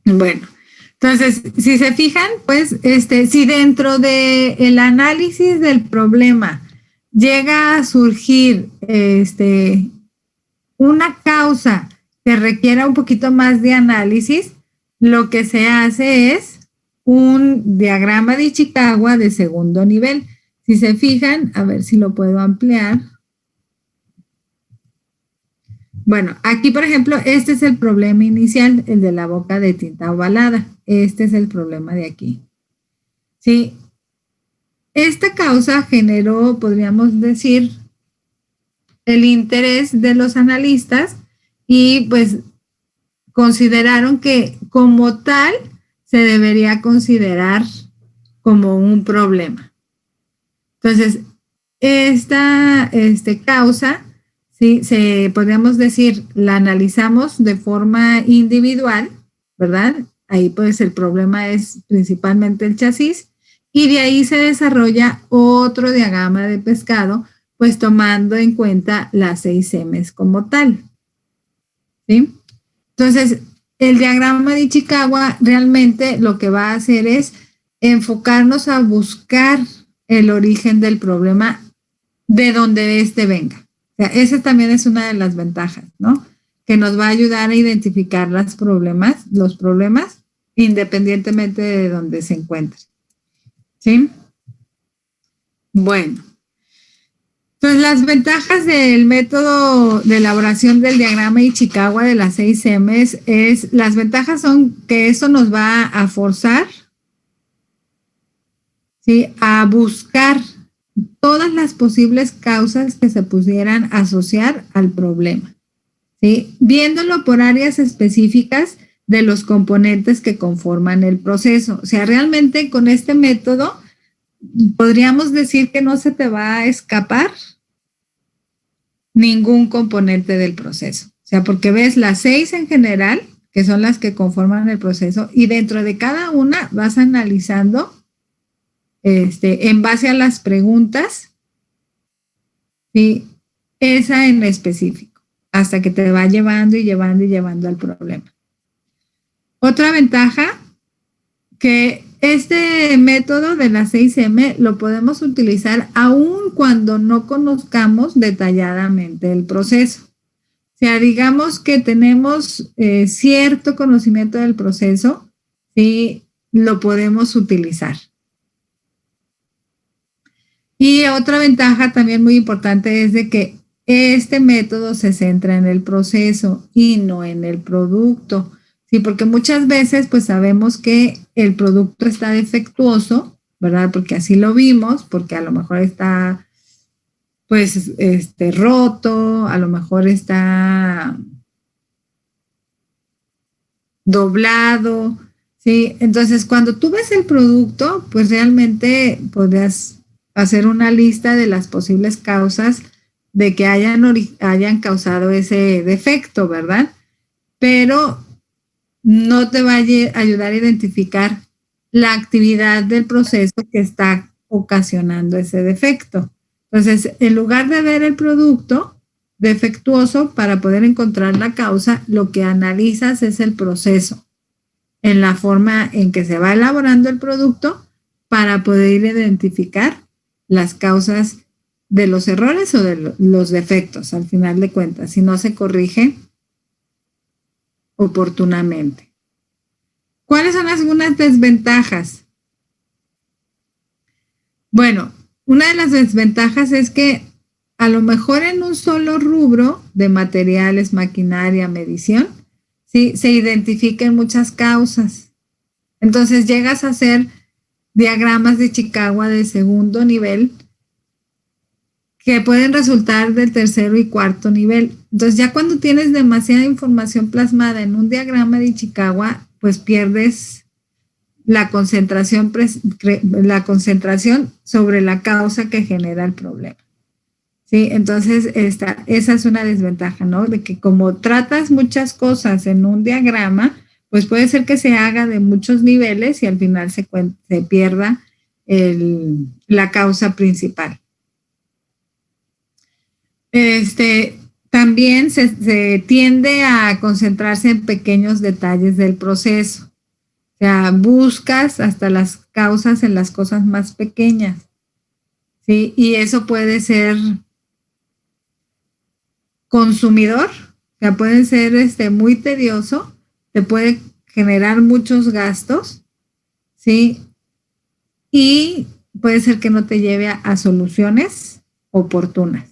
Bueno, entonces, si se fijan, pues, si dentro del análisis del problema llega a surgir una causa que requiera un poquito más de análisis, lo que se hace es un diagrama de Ichikawa de segundo nivel. Si se fijan, a ver si lo puedo ampliar. Bueno, aquí, por ejemplo, este es el problema inicial, el de la boca de tinta ovalada. Este es el problema de aquí. ¿Sí? Esta causa generó, podríamos decir, el interés de los analistas y pues consideraron que como tal se debería considerar como un problema. Entonces, esta causa, sí, podríamos decir, la analizamos de forma individual, ¿verdad? Ahí pues el problema es principalmente el chasis y de ahí se desarrolla otro diagrama de pescado, pues tomando en cuenta las 6 M's como tal, ¿sí? Entonces, el diagrama de Ichikawa realmente lo que va a hacer es enfocarnos a buscar el origen del problema de donde éste venga. O sea, esa también es una de las ventajas, ¿no? Que nos va a ayudar a identificar los problemas, independientemente de donde se encuentren. ¿Sí? Bueno. Entonces, las ventajas del método de elaboración del diagrama Ichikawa de las 6 M's las ventajas son que eso nos va a forzar, ¿sí?, a buscar todas las posibles causas que se pudieran asociar al problema, ¿sí?, viéndolo por áreas específicas de los componentes que conforman el proceso. O sea, realmente con este método podríamos decir que no se te va a escapar ningún componente del proceso. O sea, porque ves las 6 en general, que son las que conforman el proceso, y dentro de cada una vas analizando en base a las preguntas, ¿sí?, esa en específico, hasta que te va llevando y llevando y llevando al problema. Otra ventaja, que este método de las 6M lo podemos utilizar aun cuando no conozcamos detalladamente el proceso. O sea, digamos que tenemos cierto conocimiento del proceso, sí, lo podemos utilizar. Y otra ventaja también muy importante es de que este método se centra en el proceso y no en el producto. Sí, porque muchas veces pues sabemos que el producto está defectuoso, ¿verdad? Porque así lo vimos, porque a lo mejor está pues roto, a lo mejor está doblado, ¿sí? Entonces, cuando tú ves el producto, pues realmente podrías hacer una lista de las posibles causas de que hayan causado ese defecto, ¿verdad? Pero no te va a ayudar a identificar la actividad del proceso que está ocasionando ese defecto. Entonces, en lugar de ver el producto defectuoso para poder encontrar la causa, lo que analizas es el proceso, en la forma en que se va elaborando el producto para poder identificar las causas de los errores o de los defectos, al final de cuentas, si no se corrige oportunamente. ¿Cuáles son algunas desventajas? Bueno, una de las desventajas es que a lo mejor en un solo rubro de materiales, maquinaria, medición, ¿sí?, se identifiquen muchas causas. Entonces llegas a hacer diagramas de Ichikawa de segundo nivel que pueden resultar del tercero y cuarto nivel. Entonces, ya cuando tienes demasiada información plasmada en un diagrama de Ichikawa, pues pierdes la concentración sobre la causa que genera el problema. Sí, entonces esa es una desventaja, ¿no? De que como tratas muchas cosas en un diagrama, pues puede ser que se haga de muchos niveles y al final se pierda la causa principal. También se tiende a concentrarse en pequeños detalles del proceso. O sea, buscas hasta las causas en las cosas más pequeñas, ¿sí? Y eso puede ser consumidor, o sea, puede ser muy tedioso, te puede generar muchos gastos, ¿sí? Y puede ser que no te lleve a soluciones oportunas.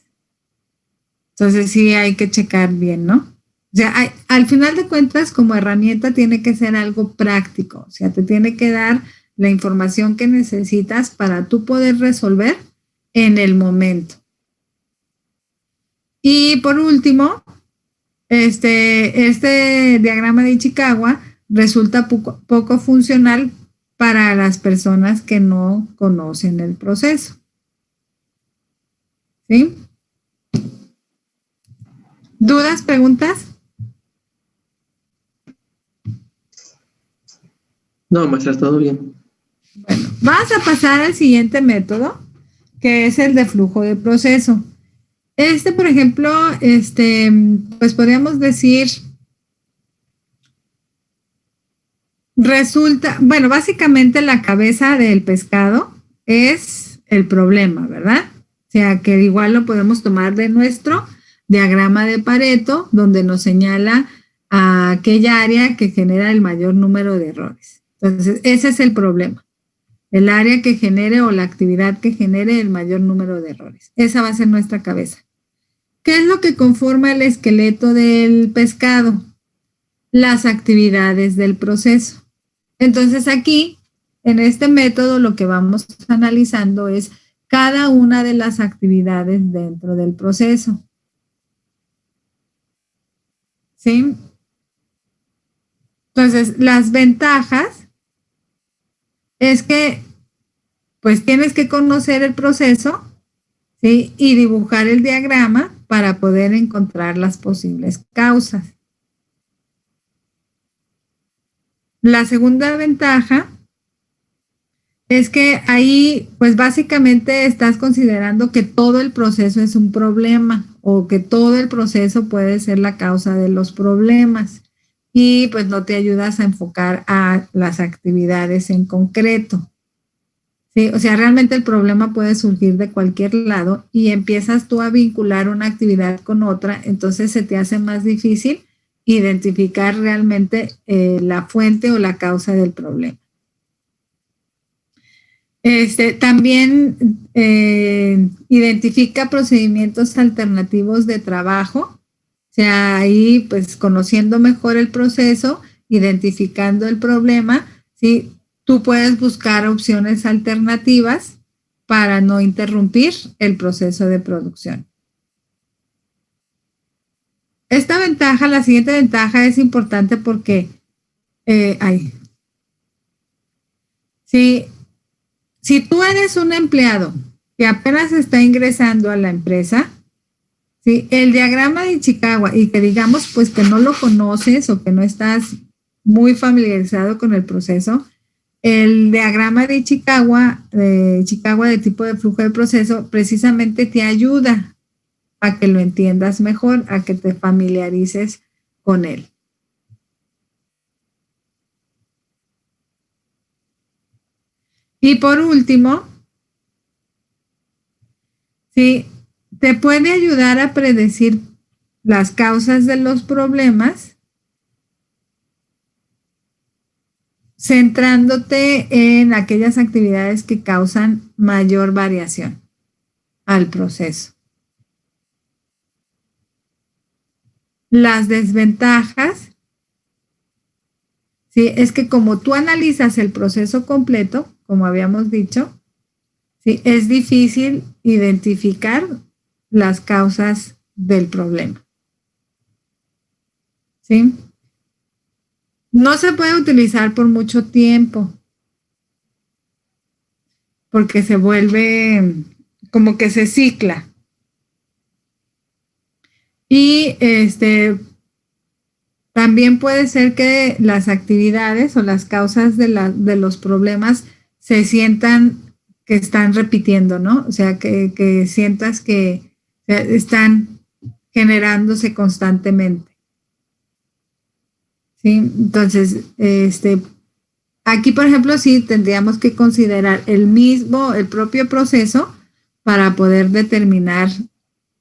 Entonces sí hay que checar bien, ¿no? O sea, al final de cuentas, como herramienta tiene que ser algo práctico, o sea, te tiene que dar la información que necesitas para tú poder resolver en el momento. Y por último, este diagrama de Ichikawa resulta poco funcional para las personas que no conocen el proceso. ¿Sí? ¿Dudas, preguntas? No, maestra, todo bien. Bueno, vamos a pasar al siguiente método, que es el de flujo de proceso. Por ejemplo, pues podríamos decir, bueno, básicamente la cabeza del pescado es el problema, ¿verdad? O sea, que igual lo podemos tomar de nuestro diagrama de Pareto, donde nos señala a aquella área que genera el mayor número de errores. Entonces, ese es el problema. El área que genere o la actividad que genere el mayor número de errores. Esa va a ser nuestra cabeza. ¿Qué es lo que conforma el esqueleto del pescado? Las actividades del proceso. Entonces aquí, en este método, lo que vamos analizando es cada una de las actividades dentro del proceso. ¿Sí? Entonces, las ventajas es que, pues, tienes que conocer el proceso, ¿sí? Y dibujar el diagrama para poder encontrar las posibles causas. La segunda ventaja es que ahí, pues básicamente estás considerando que todo el proceso es un problema o que todo el proceso puede ser la causa de los problemas y pues no te ayudas a enfocar a las actividades en concreto. ¿Sí? O sea, realmente el problema puede surgir de cualquier lado y empiezas tú a vincular una actividad con otra, entonces se te hace más difícil identificar realmente la fuente o la causa del problema. También identifica procedimientos alternativos de trabajo, o sea, ahí pues conociendo mejor el proceso, identificando el problema, ¿sí? Tú puedes buscar opciones alternativas para no interrumpir el proceso de producción. La siguiente ventaja es importante porque si tú eres un empleado que apenas está ingresando a la empresa, ¿sí? El diagrama de Ichikawa y que digamos pues que no lo conoces o que no estás muy familiarizado con el proceso, el diagrama de Ichikawa de tipo de flujo de proceso precisamente te ayuda a que lo entiendas mejor, a que te familiarices con él. Y por último, ¿sí? Te puede ayudar a predecir las causas de los problemas, centrándote en aquellas actividades que causan mayor variación al proceso. Las desventajas, ¿sí? Es que como tú analizas el proceso completo, como habíamos dicho, ¿sí? Es difícil identificar las causas del problema. ¿Sí? No se puede utilizar por mucho tiempo porque se vuelve como que se cicla. Y también puede ser que las actividades o las causas de los problemas se sientan que están repitiendo, ¿no? O sea, que sientas que están generándose constantemente. ¿Sí? Entonces, aquí, por ejemplo, sí tendríamos que considerar el propio proceso para poder determinar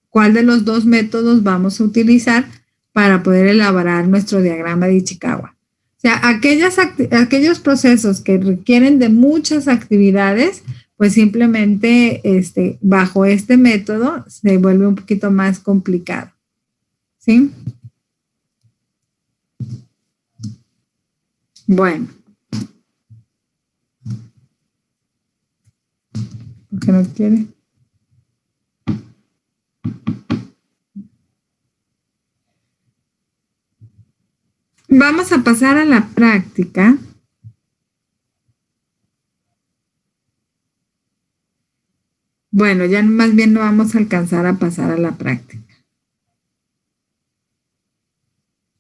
cuál de los dos métodos vamos a utilizar para poder elaborar nuestro diagrama de Ichikawa. O sea, aquellos procesos que requieren de muchas actividades, pues simplemente bajo este método se vuelve un poquito más complicado. ¿Sí? Bueno. ¿Por qué no quiere? Vamos a pasar a la práctica. Bueno, ya más bien no vamos a alcanzar a pasar a la práctica.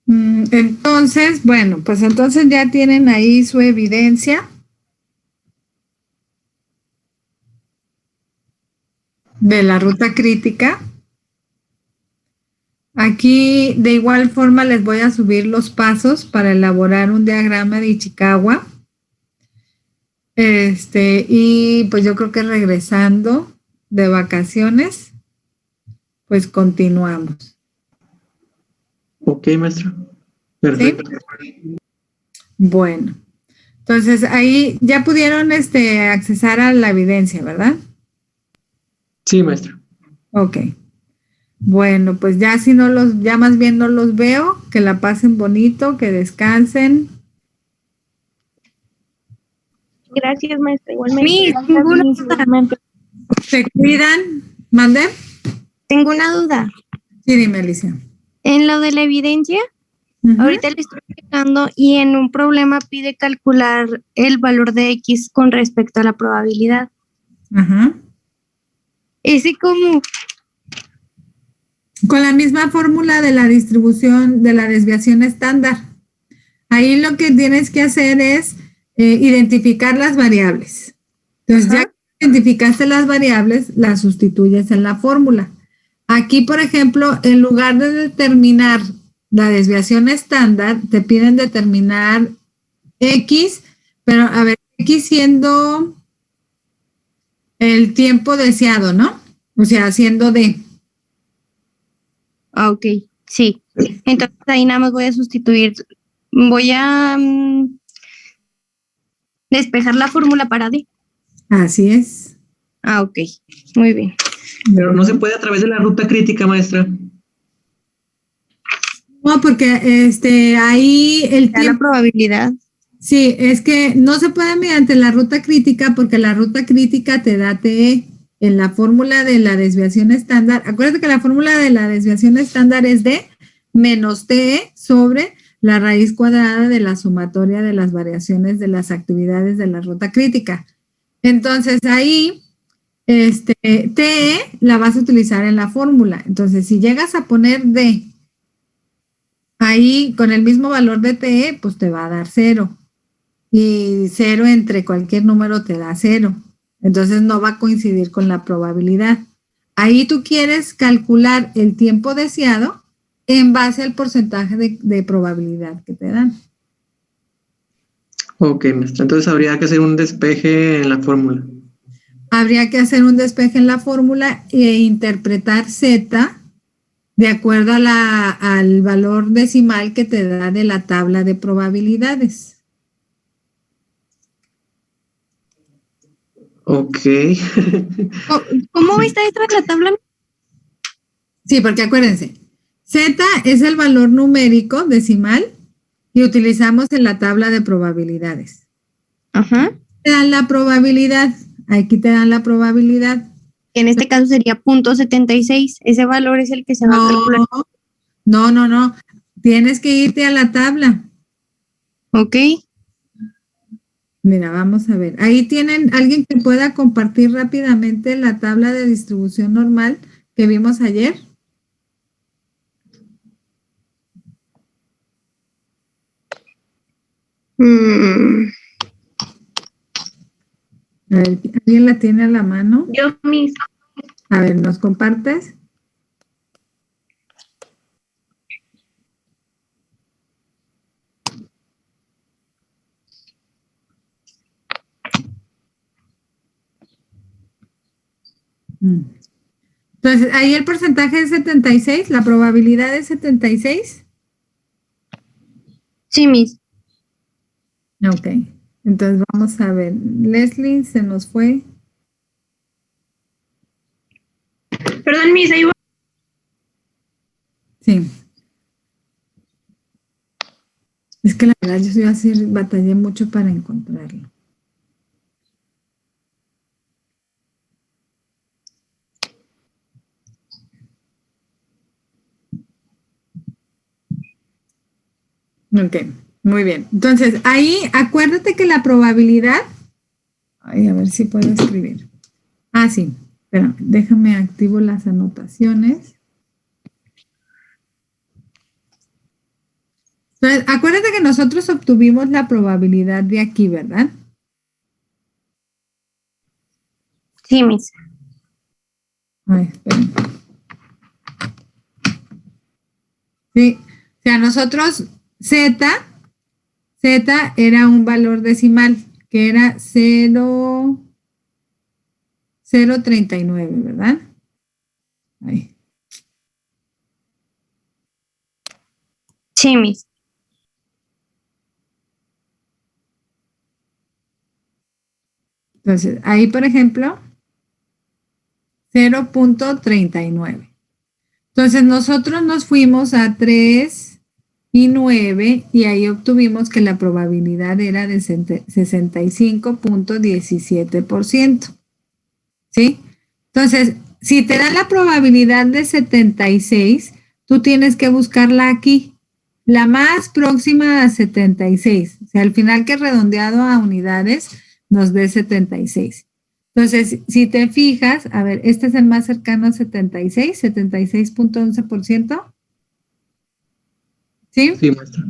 Entonces, bueno, pues entonces ya tienen ahí su evidencia de la ruta crítica. Aquí de igual forma les voy a subir los pasos para elaborar un diagrama de Ichikawa. Y pues yo creo que regresando de vacaciones, pues continuamos. Ok, maestra. Perfecto. ¿Sí? Bueno, entonces ahí ya pudieron accesar a la evidencia, ¿verdad? Sí, maestra. Ok. Bueno, pues ya si no ya más bien no los veo, que la pasen bonito, que descansen. Gracias, maestra. Igualmente. Tengo una duda. ¿Se cuidan? ¿Mande? Tengo una duda. Sí, dime, Alicia. En lo de la evidencia, ahorita le estoy explicando y en un problema pide calcular el valor de X con respecto a la probabilidad. Ajá. Ese como... Con la misma fórmula de la distribución de la desviación estándar. Ahí lo que tienes que hacer es identificar las variables. Entonces, ya que identificaste las variables, las sustituyes en la fórmula. Aquí, por ejemplo, en lugar de determinar la desviación estándar, te piden determinar X, pero a ver, X siendo el tiempo deseado, ¿no? O sea, siendo D. Ah, ok, sí. Entonces ahí nada más voy a sustituir, voy a despejar la fórmula para D. Así es. Ah, ok, muy bien. Pero no se puede a través de la ruta crítica, maestra. No, porque ahí el tiempo... La probabilidad. Sí, es que no se puede mediante la ruta crítica porque la ruta crítica te da TE. En la fórmula de la desviación estándar, acuérdate que la fórmula de la desviación estándar es D menos TE sobre la raíz cuadrada de la sumatoria de las variaciones de las actividades de la ruta crítica. Entonces ahí, TE la vas a utilizar en la fórmula. Entonces, si llegas a poner D ahí con el mismo valor de TE, pues te va a dar 0. Y 0 entre cualquier número te da 0. Entonces no va a coincidir con la probabilidad. Ahí tú quieres calcular el tiempo deseado en base al porcentaje de probabilidad que te dan. Ok, maestra. Entonces habría que hacer un despeje en la fórmula. Habría que hacer un despeje en la fórmula e interpretar Z de acuerdo a al valor decimal que te da de la tabla de probabilidades. Ok. ¿Cómo está esta la tabla? Sí, porque acuérdense, Z es el valor numérico decimal y utilizamos en la tabla de probabilidades. Ajá. Te dan la probabilidad, aquí te dan la probabilidad. En este caso sería 0.76, ese valor es el que se va a calcular. No, tienes que irte a la tabla. Ok. Mira, vamos a ver. Ahí tienen alguien que pueda compartir rápidamente la tabla de distribución normal que vimos ayer. A ver, ¿alguien la tiene a la mano? Yo mismo. A ver, ¿nos compartes? Entonces, ahí el porcentaje es 76, la probabilidad es 76. Sí, Miss. Ok, entonces vamos a ver. Leslie se nos fue. Perdón, Miss, ahí voy. Sí. Es que la verdad yo batallé mucho para encontrarlo. Ok, muy bien. Entonces, ahí acuérdate que la probabilidad... Ay, a ver si puedo escribir. Ah, sí. Espera, déjame activo las anotaciones. Entonces, acuérdate que nosotros obtuvimos la probabilidad de aquí, ¿verdad? Sí, Miss. Ay, esperen. Sí, o sea, nosotros Z era un valor decimal, que era 0.39, ¿verdad? Ahí. Sí, Miss. Entonces, ahí, por ejemplo, 0.39. Entonces, nosotros nos fuimos a 3 y 9 y ahí obtuvimos que la probabilidad era de 65.17%. ¿Sí? Entonces, si te da la probabilidad de 76, tú tienes que buscarla aquí, la más próxima a 76. O sea, al final que redondeado a unidades nos dé 76. Entonces, si te fijas, a ver, este es el más cercano a 76, 76.11%. ¿Sí? Sí, maestra.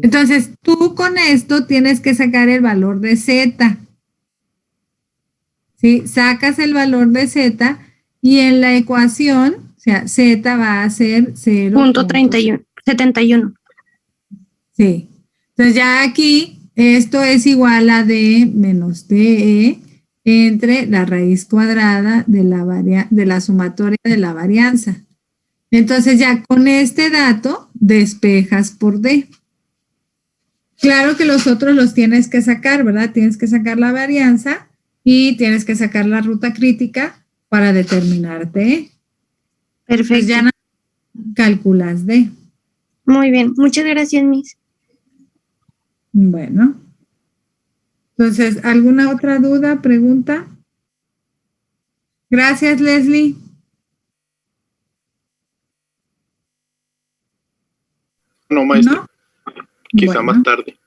Entonces, tú con esto tienes que sacar el valor de Z. ¿Sí? Sacas el valor de Z y en la ecuación, o sea, Z va a ser 0.71. Sí. Entonces ya aquí esto es igual a D menos DE entre la raíz cuadrada de la sumatoria de la varianza. Entonces ya con este dato despejas por D. Claro que los otros los tienes que sacar, ¿verdad? Tienes que sacar la varianza y tienes que sacar la ruta crítica para determinar D. Perfecto. Pues ya calculas D. Muy bien. Muchas gracias, Miss. Bueno. Entonces, ¿alguna otra duda, pregunta? Gracias, Leslie. No, maestra. ¿No? Quizá Bueno, más tarde.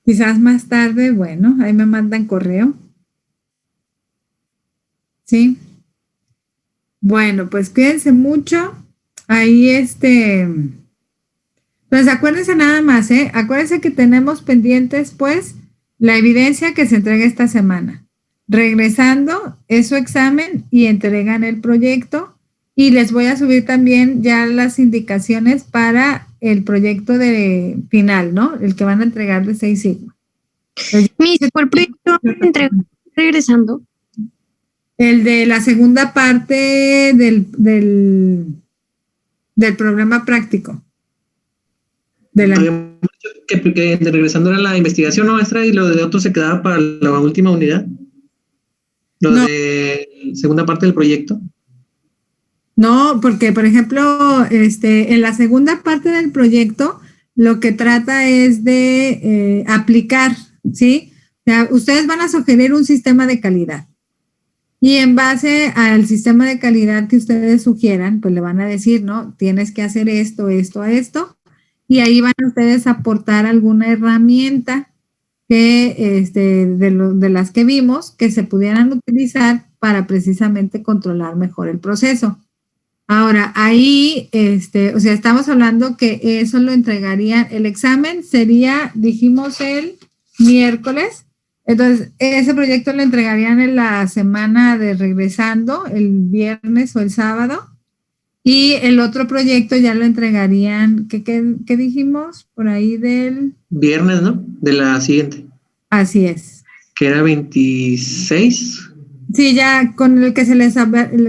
quizás más tarde, bueno, ahí me mandan correo. Sí. Bueno, pues cuídense mucho. Ahí pues acuérdense nada más, ¿eh? Acuérdense que tenemos pendientes, pues, la evidencia que se entrega esta semana. Regresando, es su examen y entregan el proyecto. Y les voy a subir también ya las indicaciones para el proyecto de final, ¿no? El que van a entregar de 6 sigma. Miss, ¿cuál proyecto entregan regresando? El de la segunda parte del problema práctico. Habíamos dicho que regresando era la investigación, ¿no, maestra? Y lo de otro se quedaba para la última unidad. Lo de segunda parte del proyecto. No, porque, por ejemplo, en la segunda parte del proyecto, lo que trata es de aplicar, ¿sí? O sea, ustedes van a sugerir un sistema de calidad. Y en base al sistema de calidad que ustedes sugieran, pues le van a decir, ¿no? Tienes que hacer esto, esto, esto. Y ahí van ustedes a aportar alguna herramienta que, de las que vimos, que se pudieran utilizar para precisamente controlar mejor el proceso. Ahora, ahí, o sea, estamos hablando que eso lo entregarían, el examen sería, dijimos, el miércoles, entonces ese proyecto lo entregarían en la semana de regresando, el viernes o el sábado, y el otro proyecto ya lo entregarían, ¿qué dijimos? Por ahí del... Viernes, ¿no? De la siguiente. Así es. Que era 26. Sí, ya con el que se les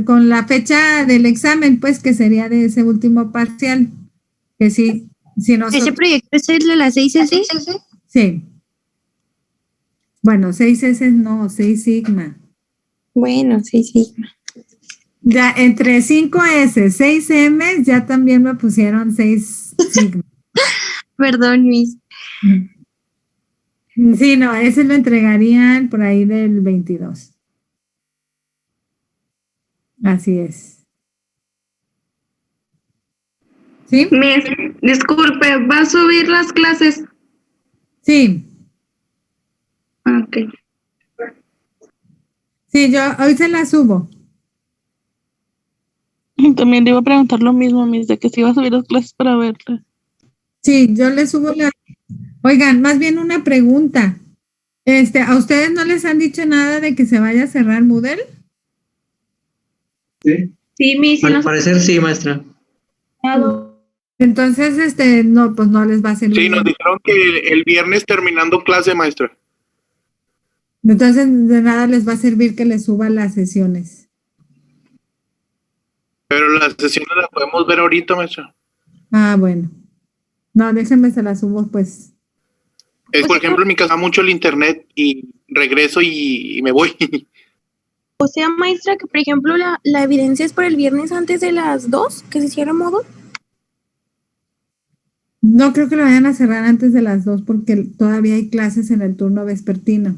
con la fecha del examen, pues que sería de ese último parcial. Que sí, si nosotros... ¿Ese proyecto es el de las 6 S? Sí. Bueno, 6 S no, 6 sigma. Bueno, 6 sigma. Ya entre 5 S, 6 M, ya también me pusieron 6 sigma. Perdón, Luis. Sí, no, ese lo entregarían por ahí del 22. Así es. ¿Sí? Miss, disculpe, ¿va a subir las clases? Sí. Ok. Sí, yo hoy se las subo. También le iba a preguntar lo mismo, Miss, de que si iba a subir las clases para verla. Sí, yo les subo la... Oigan, más bien una pregunta. ¿A ustedes no les han dicho nada de que se vaya a cerrar Moodle? Sí. Sí, Miss, Al parecer sí, maestra. Entonces, no, pues no les va a servir. Sí, nos dijeron que el viernes terminando clase, maestra. Entonces, de nada les va a servir que les suba las sesiones. Pero las sesiones las podemos ver ahorita, maestra. Ah, bueno. No, déjenme se las subo, pues. Es, por ejemplo, en mi casa mucho el internet y regreso y me voy. O sea, maestra, que por ejemplo la evidencia es para el viernes antes de las 2, que se cierra modo. No creo que lo vayan a cerrar antes de las 2 porque todavía hay clases en el turno vespertino.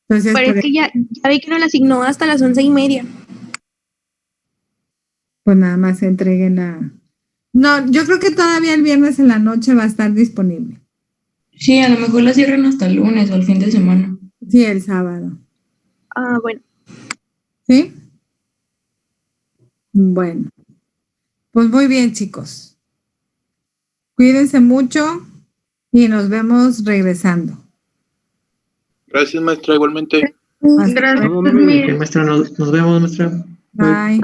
Entonces, Pero es que ya vi que nos la asignó hasta las 11:30. pues nada más se entreguen la... No, yo creo que todavía el viernes en la noche va a estar disponible. Sí, a lo mejor la cierran hasta el lunes o el fin de semana. Sí, el sábado. Ah, bueno. ¿Sí? Bueno. Pues muy bien, chicos. Cuídense mucho y nos vemos regresando. Gracias, maestra, igualmente. Gracias, Miss. Maestra, nos vemos, maestra. Bye.